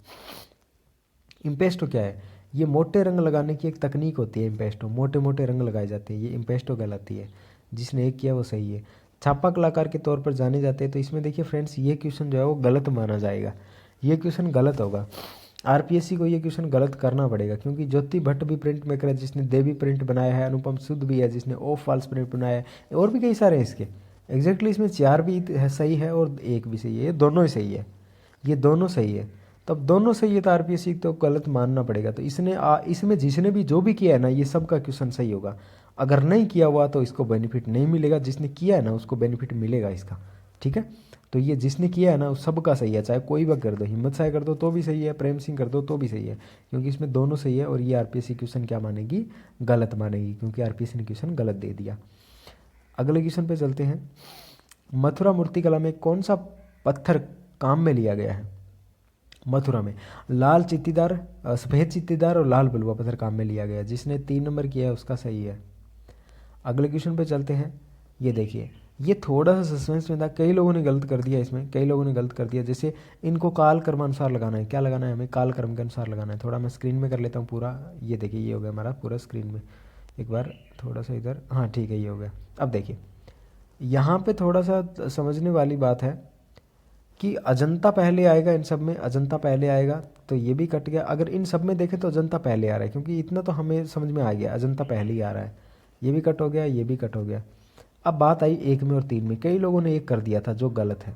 इम्पेस्टो क्या है? ये मोटे रंग लगाने की एक तकनीक होती है। इम्पेस्टो मोटे मोटे रंग लगाए जाते हैं, ये इम्पेस्टो कहलाती है। जिसने 1 किया वो सही है। छापा कलाकार के तौर पर जाने जाते हैं। तो इसमें देखिए फ्रेंड्स ये क्वेश्चन जो है वो गलत माना जाएगा, ये क्वेश्चन गलत होगा। आरपीएससी को ये क्वेश्चन गलत करना पड़ेगा, क्योंकि ज्योति भट्ट भी प्रिंट मेकर है जिसने देवी प्रिंट बनाया है, अनुपम सुद भी है जिसने ऑफ फॉल्स प्रिंट बनाया है, और भी कई सारे हैं इसके। एग्जैक्टली इसमें 4 भी है सही है और 1 भी सही है, ये दोनों ही सही है, ये दोनों सही है। तब दोनों सही है तो आरपीएससी तो गलत मानना पड़ेगा। तो इसमें जिसने भी जो भी किया है ना ये सब का क्वेश्चन सही होगा। अगर नहीं किया हुआ तो इसको बेनिफिट नहीं मिलेगा, जिसने किया है ना उसको बेनिफिट मिलेगा इसका, ठीक है। तो ये जिसने किया है ना उस सब का सही है, चाहे कोई भी कर दो, हिम्मत साय कर दो तो भी सही है, प्रेम सिंह कर दो तो भी सही है, क्योंकि इसमें दोनों सही है। और ये आरपीएससी क्वेश्चन क्या मानेगी? गलत मानेगी, क्योंकि आरपीएससी ने क्वेश्चन गलत दे दिया। अगले क्वेश्चन पे चलते हैं। मथुरा मूर्तिकला में कौन सा पत्थर काम में लिया गया है? मथुरा में लाल चित्तीदार, सफ़ेद चित्तीदार और लाल बलुआ पत्थर काम में लिया गया। जिसने 3 नंबर किया है उसका सही है। अगले क्वेश्चन पे चलते हैं। ये देखिए, ये थोड़ा सा सस्पेंस में था, कई लोगों ने गलत कर दिया इसमें, कई लोगों ने गलत कर दिया। जैसे इनको काल कर्मानुसार लगाना है, क्या लगाना है हमें? काल कर्म के अनुसार लगाना है। थोड़ा मैं स्क्रीन में कर लेता हूँ पूरा। ये देखिए, ये हो गया हमारा पूरा स्क्रीन में। एक बार थोड़ा सा इधर, हाँ ठीक है, ये हो गया। अब देखिए, यहाँ पे थोड़ा सा समझने वाली बात है कि अजंता पहले आएगा, इन सब में अजंता पहले आएगा, तो ये भी कट गया। अगर इन सब में देखें तो अजंता पहले आ रहा है, क्योंकि इतना तो हमें समझ में आ गया, अजंता पहले ही आ रहा है। ये भी कट हो गया, ये भी कट हो गया। अब बात आई 1 में और 3 में। कई लोगों ने 1 कर दिया था, जो गलत है।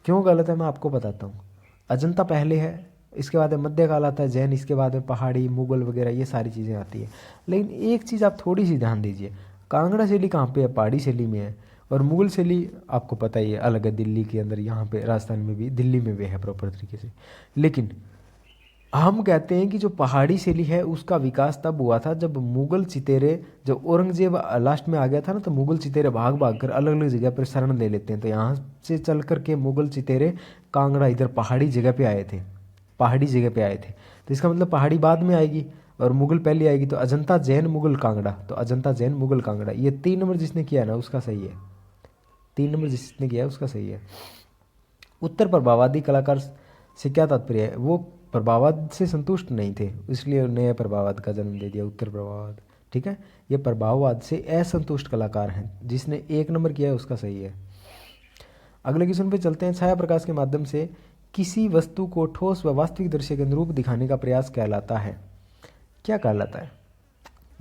क्यों गलत है मैं आपको बताता हूँ। अजंता पहले है, इसके बाद में मध्यकाल आता है, जैन, इसके बाद में पहाड़ी, मुगल वगैरह ये सारी चीज़ें आती है। लेकिन एक चीज़ आप थोड़ी सी ध्यान दीजिए, कांगड़ा शैली कहाँ पे है? पहाड़ी शैली में है। और मुगल शैली आपको पता ही है, अलग है दिल्ली के अंदर, यहाँ पे राजस्थान में भी, दिल्ली में भी है प्रॉपर तरीके से। लेकिन हम कहते हैं कि जो पहाड़ी शैली है उसका विकास तब हुआ था जब मुगल चितेरे, जब औरंगजेब लास्ट में आ गया था ना, तो मुगल चितेरे भाग भाग कर अलग अलग जगह पर शरण ले लेते हैं। तो यहाँ से चल कर के मुगल चितेरे कांगड़ा इधर पहाड़ी जगह पे आए थे, पहाड़ी जगह पे आए थे। तो इसका मतलब पहाड़ी बाद में आएगी और मुगल पहले आएगी। तो अजंता, जैन, मुगल, कांगड़ा, तो अजंता, जैन, मुगल, कांगड़ा, ये 3 नंबर जिसने किया ना उसका सही है। 3 नंबर जिसने किया उसका सही है। उत्तर प्रभाववादी कलाकार से क्या तात्पर्य है? वो प्रभाववाद से संतुष्ट नहीं थे, इसलिए नए प्रभाववाद का जन्म दे दिया, उत्तर प्रभाववाद। ठीक है, ये प्रभाववाद से असंतुष्ट कलाकार हैं। जिसने 1 नंबर किया है उसका सही है। अगले क्वेश्चन पे चलते हैं। छाया प्रकाश के माध्यम से किसी वस्तु को ठोस व वास्तविक दृश्य के अनुरूप दिखाने का प्रयास कहलाता है। क्या कहलाता है?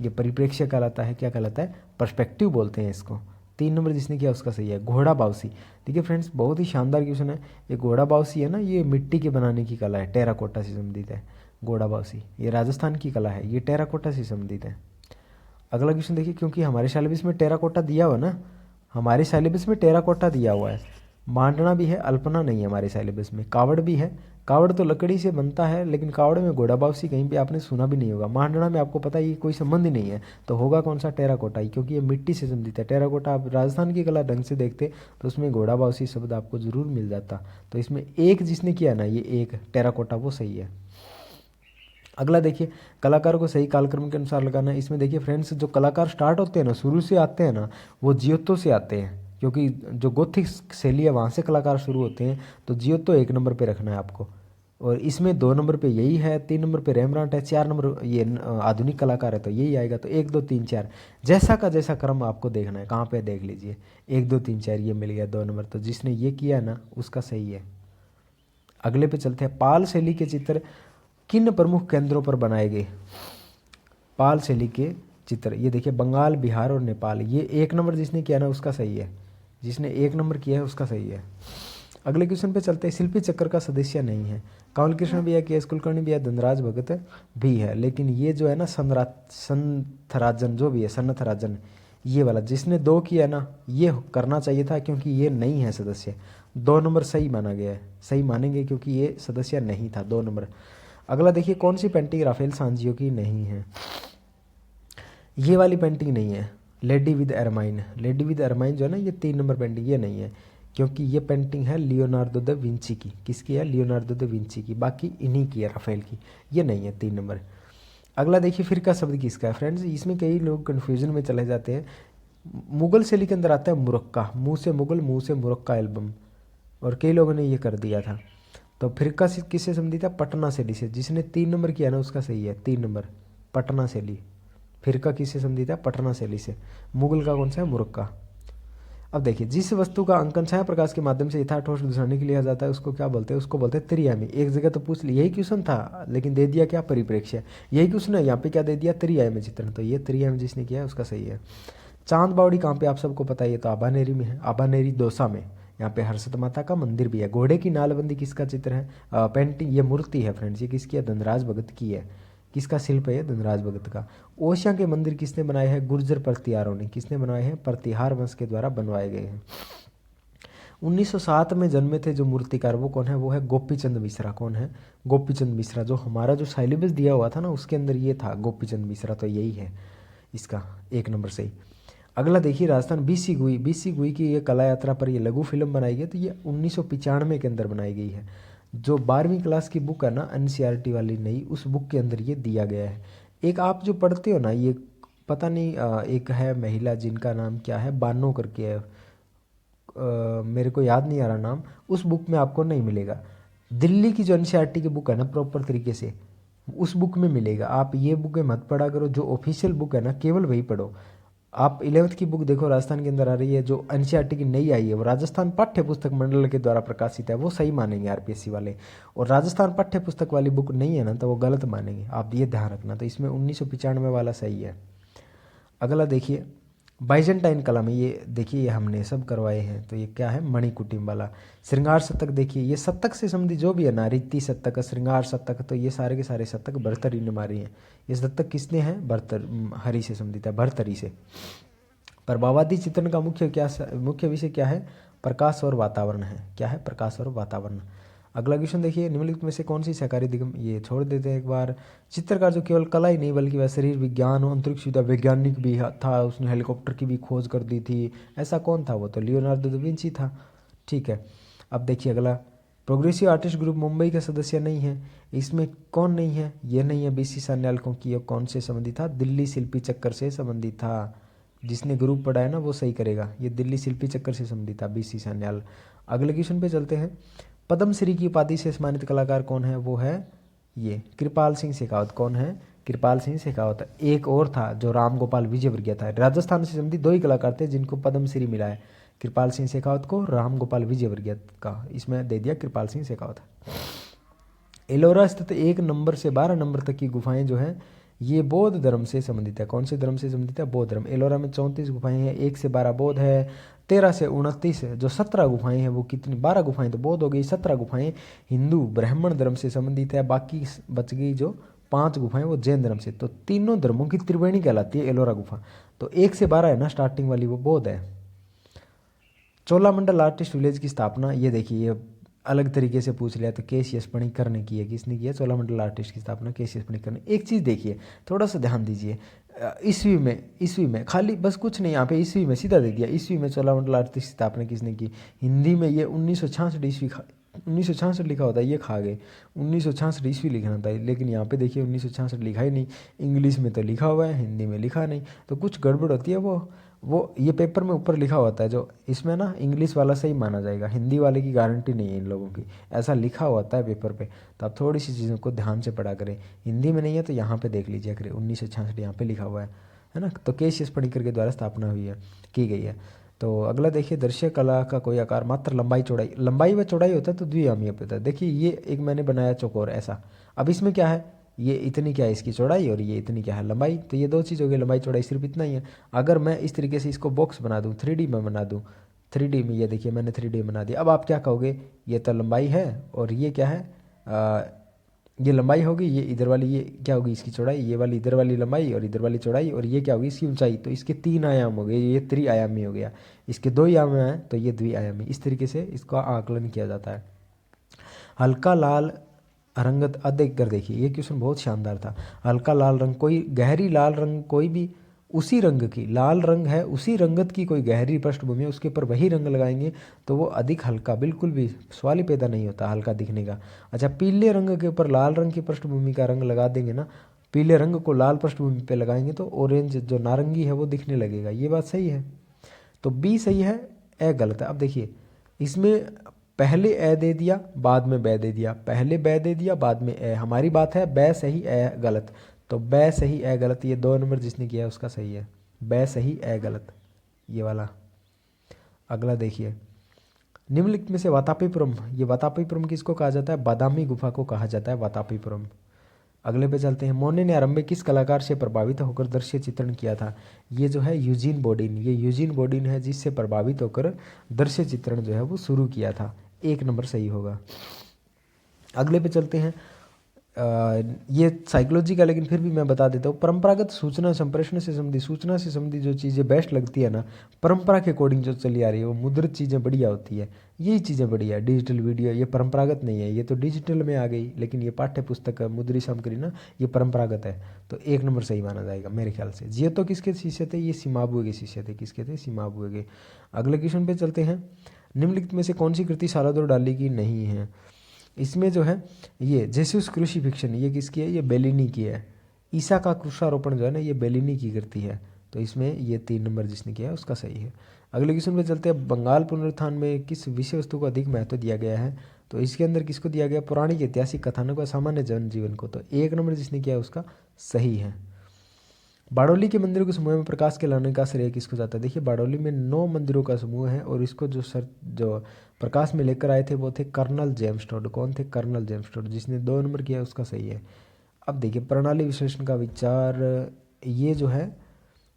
ये परिप्रेक्ष्य कहलाता है। क्या कहलाता है? पर्सपेक्टिव बोलते हैं इसको। 3 नंबर जिसने किया उसका सही है। घोड़ा बाउसी, देखिए फ्रेंड्स, बहुत ही शानदार क्वेश्चन है। ये घोड़ा बाउसी है ना, ये मिट्टी के बनाने की कला है, टेराकोटा से संबंधित है। घोड़ा बाउसी ये राजस्थान की कला है, ये टेराकोटा से संबंधित है। अगला क्वेश्चन देखिए, क्योंकि हमारे सिलेबस में टेराकोटा दिया हुआ ना, हमारे सिलेबस में टेराकोटा दिया हुआ है। मांडना भी है, अल्पना नहीं है हमारे सिलेबस में। कावड़ भी है, कावड़ तो लकड़ी से बनता है, लेकिन कावड़ में घोड़ा बाउसी कहीं पे आपने सुना भी नहीं होगा। मांडना में आपको पता है ये कोई संबंध ही नहीं है, तो होगा कौन सा? टेराकोटा ही, क्योंकि ये मिट्टी से संबंधित है। टेराकोटा आप राजस्थान की कला ढंग से देखते तो उसमें घोड़ा बाउसी शब्द आपको जरूर मिल जाता। तो इसमें 1 जिसने किया ना, ये 1 टेराकोटा, वो सही है। अगला देखिए, कलाकार को सही कालक्रम के अनुसार लगाना है। इसमें देखिए फ्रेंड्स, जो कलाकार स्टार्ट होते हैं ना, शुरू से आते हैं ना, वो जियोतो से आते हैं, क्योंकि जो गोथिक शैली है वहाँ से कलाकार शुरू होते हैं। तो जियोतो 1 नंबर पे रखना है आपको। और इसमें 2 नंबर पे यही है, 3 नंबर पे रेमब्रांट है, 4 नंबर ये आधुनिक कलाकार है, तो यही आएगा। तो 1 2 3 4 जैसा का जैसा क्रम आपको देखना है। कहाँ पे देख लीजिए, 1 2 3 4 ये मिल गया 2 नंबर। तो जिसने ये किया ना उसका सही है। अगले पे चलते हैं। पाल शैली के चित्र किन प्रमुख केंद्रों पर बनाए गए? पाल शैली के चित्र, ये देखिए, बंगाल, बिहार और नेपाल। ये 1 नंबर जिसने किया ना उसका सही है। जिसने 1 नंबर किया है उसका सही है। अगले क्वेश्चन पे चलते हैं। शिल्पी चक्र का सदस्य नहीं है। कंवल कृष्ण भी है, के एस कुलकर्णी भी है, धनराज भगत भी है, लेकिन ये जो है ना सनथराजन, जो भी है सनथराजन, ये वाला जिसने 2 किया ना, ये करना चाहिए था, क्योंकि ये नहीं है सदस्य। 2 नंबर सही माना गया है, सही मानेंगे, क्योंकि ये सदस्य नहीं था, 2 नंबर। अगला देखिए, कौन सी पेंटिंग राफेल सांजियो की नहीं है? ये वाली पेंटिंग नहीं है, लेडी विद एरमाइन। लेडी विद एरमाइन जो है ना, ये 3 नंबर पेंटिंग, ये नहीं है, क्योंकि ये पेंटिंग है लियोनार्डो द विंची की। किसकी है? लियोनार्डो द विंची की। बाकी इन्हीं की है, राफेल की। ये नहीं है 3 नंबर। अगला देखिए, फिरका शब्द किसका है? फ्रेंड्स, इसमें कई लोग कन्फ्यूजन में चले जाते हैं। मुगल शैली के अंदर आता है मुरक्का, मुँह से मुगल, मुँह से मुरक्का एल्बम, और कई लोगों ने ये कर दिया था। तो फिरका किससे संबंधित है? पटना शैली से। जिसने 3 नंबर किया ना उसका सही है। 3 नंबर पटना शैली। फिरका किससे संबंधित है? पटना शैली से। मुगल का कौन सा है? मुरक्का। अब देखिए, जिस वस्तु का अंकन छाया प्रकाश के माध्यम से यथाठोस दर्शाने के लिए जाता है उसको क्या बोलते हैं? उसको बोलते हैं त्रिआयामी। एक जगह तो पूछ लिया, यही क्वेश्चन था, लेकिन दे दिया क्या? परिप्रेक्ष्य। यही क्वेश्चन है, यहाँ पे क्या दे दिया? त्रिआयामी चित्रण। तो ये त्रिआयामी जिसने किया है उसका सही है। चांद बावड़ी कहाँ पे? आप सबको पता है, ये तो आबानेरी में है, आबानेरी दौसा में। यहाँ पे हर्षद माता का मंदिर भी है। घोड़े की नालबंदी किसका चित्र है? पेंटिंग, ये मूर्ति है फ्रेंड्स, ये किसकी है? धनराज भगत की है। किसका शिल्प है? धनराज भगत का। ओसिया के मंदिर किसने बनाए हैं? गुर्जर प्रतिहारों ने। किसने बनाए हैं? प्रतिहार वंश के द्वारा बनवाए गए हैं। 1907 में जन्मे थे जो मूर्तिकार, वो कौन है? वो है गोपीचंद मिश्रा। कौन है? गोपीचंद मिश्रा। जो हमारा जो सिलेबस दिया हुआ था ना उसके अंदर ये था, गोपीचंद मिश्रा। तो यही है इसका 1 नंबर सही। अगला देखिए राजस्थान बीसी गुई की ये कला यात्रा पर ये लघु फिल्म बनाई गई, तो ये 1995 के अंदर बनाई गई है। जो 12वीं क्लास की बुक है ना एनसीईआरटी वाली नई, उस बुक के अंदर ये दिया गया है। एक आप जो पढ़ते हो ना ये पता नहीं एक है महिला जिनका नाम क्या है, बानो करके है, मेरे को याद नहीं आ रहा नाम, उस बुक में आपको नहीं मिलेगा। दिल्ली की जो एनसीईआरटी की बुक है ना प्रॉपर तरीके से उस बुक में मिलेगा। आप ये बुकें मत पढ़ा करो, जो ऑफिशियल बुक है ना केवल वही पढ़ो। आप 11वीं की बुक देखो राजस्थान के अंदर आ रही है, जो एनसीईआरटी की नई आई है वो राजस्थान पाठ्य पुस्तक मंडल के द्वारा प्रकाशित है, वो सही मानेंगे आरपीएससी वाले। और राजस्थान पाठ्य पुस्तक वाली बुक नहीं है ना तो वो गलत मानेंगे, आप ये ध्यान रखना। तो इसमें 1995 वाला सही है। अगला देखिए बाइजेंटाइन कला में, ये देखिए ये हमने सब करवाए हैं, तो ये क्या है मणिकुटिम वाला। श्रृंगार शतक देखिए, ये शतक से संबंधित जो भी है ना, रीति शतक श्रृंगार शतक, तो ये सारे के सारे शतक भर्तरी ने मारी हैं। ये शतक किसने हैं, हरि से संबंधित है, भर्तरी से। प्रभावादी चित्रण का मुख्य विषय क्या है, प्रकाश और वातावरण है। क्या है, प्रकाश और वातावरण। अगला क्वेश्चन देखिए निम्नलिखित में से कौन सी सहकारी निगम, ये छोड़ देते हैं एक बार। चित्रकार जो केवल कला ही नहीं बल्कि वह शरीर विज्ञान और अंतरिक्ष विद्या वैज्ञानिक भी था, उसने हेलीकॉप्टर की भी खोज कर दी थी, ऐसा कौन था, वो तो लियोनार्डो दा विंची था। ठीक है, अब देखिए अगला प्रोग्रेसिव आर्टिस्ट ग्रुप मुंबई का सदस्य नहीं है, इसमें कौन नहीं है, ये नहीं है बीसी सान्याल, क्योंकि ये कौन से संबंधित था, दिल्ली शिल्पी चक्कर से संबंधित था। जिसने ग्रुप पढ़ा है ना वो सही करेगा, ये दिल्ली शिल्पी चक्कर से संबंधित था बीसी सान्याल। अगले क्वेश्चन पे चलते हैं। पद्मश्री की उपाधि से सम्मानित कलाकार कौन है, वो है ये कृपाल सिंह शेखावत। कौन है, कृपाल सिंह शेखावत। एक और था जो राम गोपाल विजयवर्गीय था। राजस्थान से संबंधित दो ही कलाकार थे जिनको पद्मश्री मिला है, कृपाल सिंह शेखावत को, राम गोपाल विजयवर्गीय का, इसमें दे दिया कृपाल सिंह शेखावत। एलोरा स्थित 1 नंबर से 12 नंबर तक की गुफाएं जो है ये बौद्ध धर्म से संबंधित है। कौन से धर्म से संबंधित है, बौद्ध धर्म। एलोरा में 34 गुफाएं हैं, 1 से 12 बौद्ध है, 13 से 29 है। जो 17 गुफाएं हैं वो कितनी, 12 गुफाएं तो बौद्ध हो गई, 17 गुफाएं हिंदू ब्राह्मण धर्म से संबंधित है, बाकी बच गई जो 5 गुफाएं वो जैन धर्म से। तो तीनों धर्मों की त्रिवेणी कहलाती है एलोरा गुफा। तो 1 से 12 है ना स्टार्टिंग वाली, वो बौद्ध है। चोलामंडल आर्टिस्ट विलेज की स्थापना, ये देखिए ये अलग तरीके से पूछ लिया, तो केसीएस पणिक्कर ने की है। किसने की है, चोलामंडल आर्टिस्ट की स्थापना केसीएस पणिक्कर ने। एक चीज़ देखिए, थोड़ा सा ध्यान दीजिए, ईस्वी में खाली बस कुछ नहीं, यहाँ पे ईस्वी में सीधा दे दिया। ईस्वी में चोलामंडल आर्टिस्ट की स्थापना किसने की, हिंदी में ये 1966 ईस्वी 1966 लिखा होता है, ये खा गए, 1966 ईस्वी लिखना था, लेकिन यहाँ पे देखिए 1966 लिखा ही नहीं। इंग्लिश में तो लिखा हुआ है, हिंदी में लिखा नहीं, तो कुछ गड़बड़ होती है। वो ये पेपर में ऊपर लिखा होता है, जो इसमें ना इंग्लिश वाला सही माना जाएगा, हिंदी वाले की गारंटी नहीं है इन लोगों की, ऐसा लिखा होता है पेपर पे। तो आप थोड़ी सी चीज़ों को ध्यान से पढ़ा करें, हिंदी में नहीं है तो यहाँ पे देख लीजिए करें, 1966 यहाँ पे लिखा हुआ है ना। तो केसीएस पणिक्कर के द्वारा स्थापना हुई है, की गई है। तो अगला देखिए, दृश्य कला का कोई आकार, मात्र लंबाई चौड़ाई, लंबाई व चौड़ाई होता है तो द्विआयामी होता है। देखिए ये एक मैंने बनाया चौकोर ऐसा, अब इसमें क्या है, ये इतनी क्या है इसकी चौड़ाई और ये इतनी क्या है लंबाई, तो ये दो चीज़ हो गई, लंबाई चौड़ाई सिर्फ इतना ही है। अगर मैं इस तरीके से इसको बॉक्स बना दूँ, 3D में बना दूँ, 3D में, ये देखिए मैंने 3D बना दिया। अब आप क्या कहोगे, ये तो लंबाई है और ये क्या है, ये लंबाई होगी, ये इधर वाली ये क्या होगी इसकी चौड़ाई, ये वाली इधर वाली लंबाई और इधर वाली चौड़ाई, और ये क्या होगी इसकी ऊंचाई। तो इसके 3 आयाम हो गए, ये त्रिआयामी हो गया। इसके 2 आयाम है तो ये द्विआयामी। इस तरीके से इसका आकलन किया जाता है। हल्का लाल रंगत अधिक कर, देखिए ये क्वेश्चन बहुत शानदार था। हल्का लाल रंग, कोई गहरी लाल रंग, कोई भी उसी रंग की, लाल रंग है उसी रंगत की कोई गहरी पृष्ठभूमि है, उसके ऊपर वही रंग लगाएंगे तो वो अधिक हल्का, बिल्कुल भी सवाल ही पैदा नहीं होता हल्का दिखने का। अच्छा, पीले रंग के ऊपर लाल रंग की पृष्ठभूमि का रंग लगा देंगे ना, पीले रंग को लाल पृष्ठभूमि पे लगाएंगे तो ऑरेंज जो नारंगी है वो दिखने लगेगा। ये बात सही है, तो बी सही है, ए गलत है। अब देखिए इसमें पहले ए दे दिया बाद में बै दे दिया, पहले बै दे दिया बाद में ए, हमारी बात है बै सही ए गलत, तो बै सही ए गलत, ये 2 नंबर जिसने किया है उसका सही है, बै सही ए गलत, ये वाला। अगला देखिए, निम्नलिखित में से वातापीपुरम, ये वातापीपुरम किसको कहा जाता है, बादामी गुफा को कहा जाता है वातापीपुरम। अगले पे चलते हैं, मोने ने आरंभ में किस कलाकार से प्रभावित होकर दृश्य चित्रण किया था, ये जो है यूजीन बोडिन, ये यूजीन बोडिन है जिससे प्रभावित होकर दृश्य चित्रण जो है वो शुरू किया था। 1 नंबर सही होगा। अगले पे चलते हैं, ये साइकोलॉजी का, लेकिन फिर भी मैं बता देता हूँ। परंपरागत सूचना संप्रेषण से संबंधित, सूचना से संबंधित जो चीज़ें बेस्ट लगती है ना, परंपरा के अकॉर्डिंग जो चली आ रही है वो मुद्रित चीज़ें बढ़िया होती है। यही चीज़ें बढ़िया है। डिजिटल वीडियो ये परंपरागत नहीं है, ये तो डिजिटल में आ गई, लेकिन ये पाठ्य पुस्तक मुद्रित सामग्री ना, ये परंपरागत है। तो 1 नंबर सही माना जाएगा मेरे ख्याल से। ये तो किसके शिष्य थे? ये सिम्बाब्वे के शिष्य थे। किसके थे? सिम्बाब्वे के। अगले क्वेश्चन पे चलते हैं। निम्नलिखित में से कौन सी कृति सालादोर डाली की नहीं है? इसमें जो है ये जेसुस क्रूसिफिक्शन, ये किसकी है? ये बेलिनी की है। ईसा का क्रूसारोपण जो है ना, ये बेलिनी की करती है। तो इसमें ये 3 नंबर जिसने किया है उसका सही है। अगले क्वेश्चन पे चलते हैं। बंगाल पुनरुत्थान में किस विषय वस्तु को अधिक महत्व दिया गया है? तो इसके अंदर किसको दिया गया? पौराणिक ऐतिहासिक कथानक व सामान्य जनजीवन को। तो 1 नंबर जिसने किया है उसका सही है। बारडोली के मंदिरों के समूह में प्रकाश के लाने का श्रेय किसको जाता है? देखिए बारडोली में 9 मंदिरों का समूह है, और इसको जो प्रकाश में लेकर आए थे वो थे कर्नल जेम्स टोड। कौन थे? Colonel James Tod. जिसने 2 नंबर किया उसका सही है। अब देखिए प्रणाली विश्लेषण का विचार, ये जो है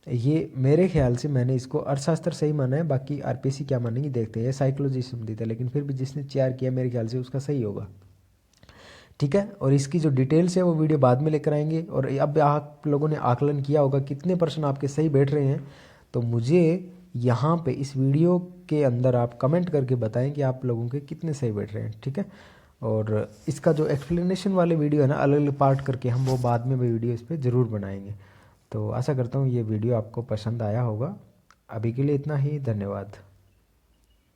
ये मेरे ख्याल से मैंने इसको अर्थशास्त्र सही माना है, बाकी आरपीएससी क्या मानेंगे देखते हैं। साइकोलॉजी से संबंधित है, लेकिन फिर भी जिसने 4 किया मेरे ख्याल से उसका सही होगा। ठीक है, और इसकी जो डिटेल्स है वो वीडियो बाद में लेकर आएंगे। और अब आप लोगों ने आकलन किया होगा कितने % आपके सही बैठ रहे हैं, तो मुझे यहाँ पे इस वीडियो के अंदर आप कमेंट करके बताएं कि आप लोगों के कितने सही बैठ रहे हैं। ठीक है, और इसका जो एक्सप्लेनेशन वाले वीडियो है ना, अलग अलग पार्ट करके हम वो बाद में वीडियो इस पर ज़रूर बनाएंगे। तो आशा करता हूँ ये वीडियो आपको पसंद आया होगा। अभी के लिए इतना ही, धन्यवाद।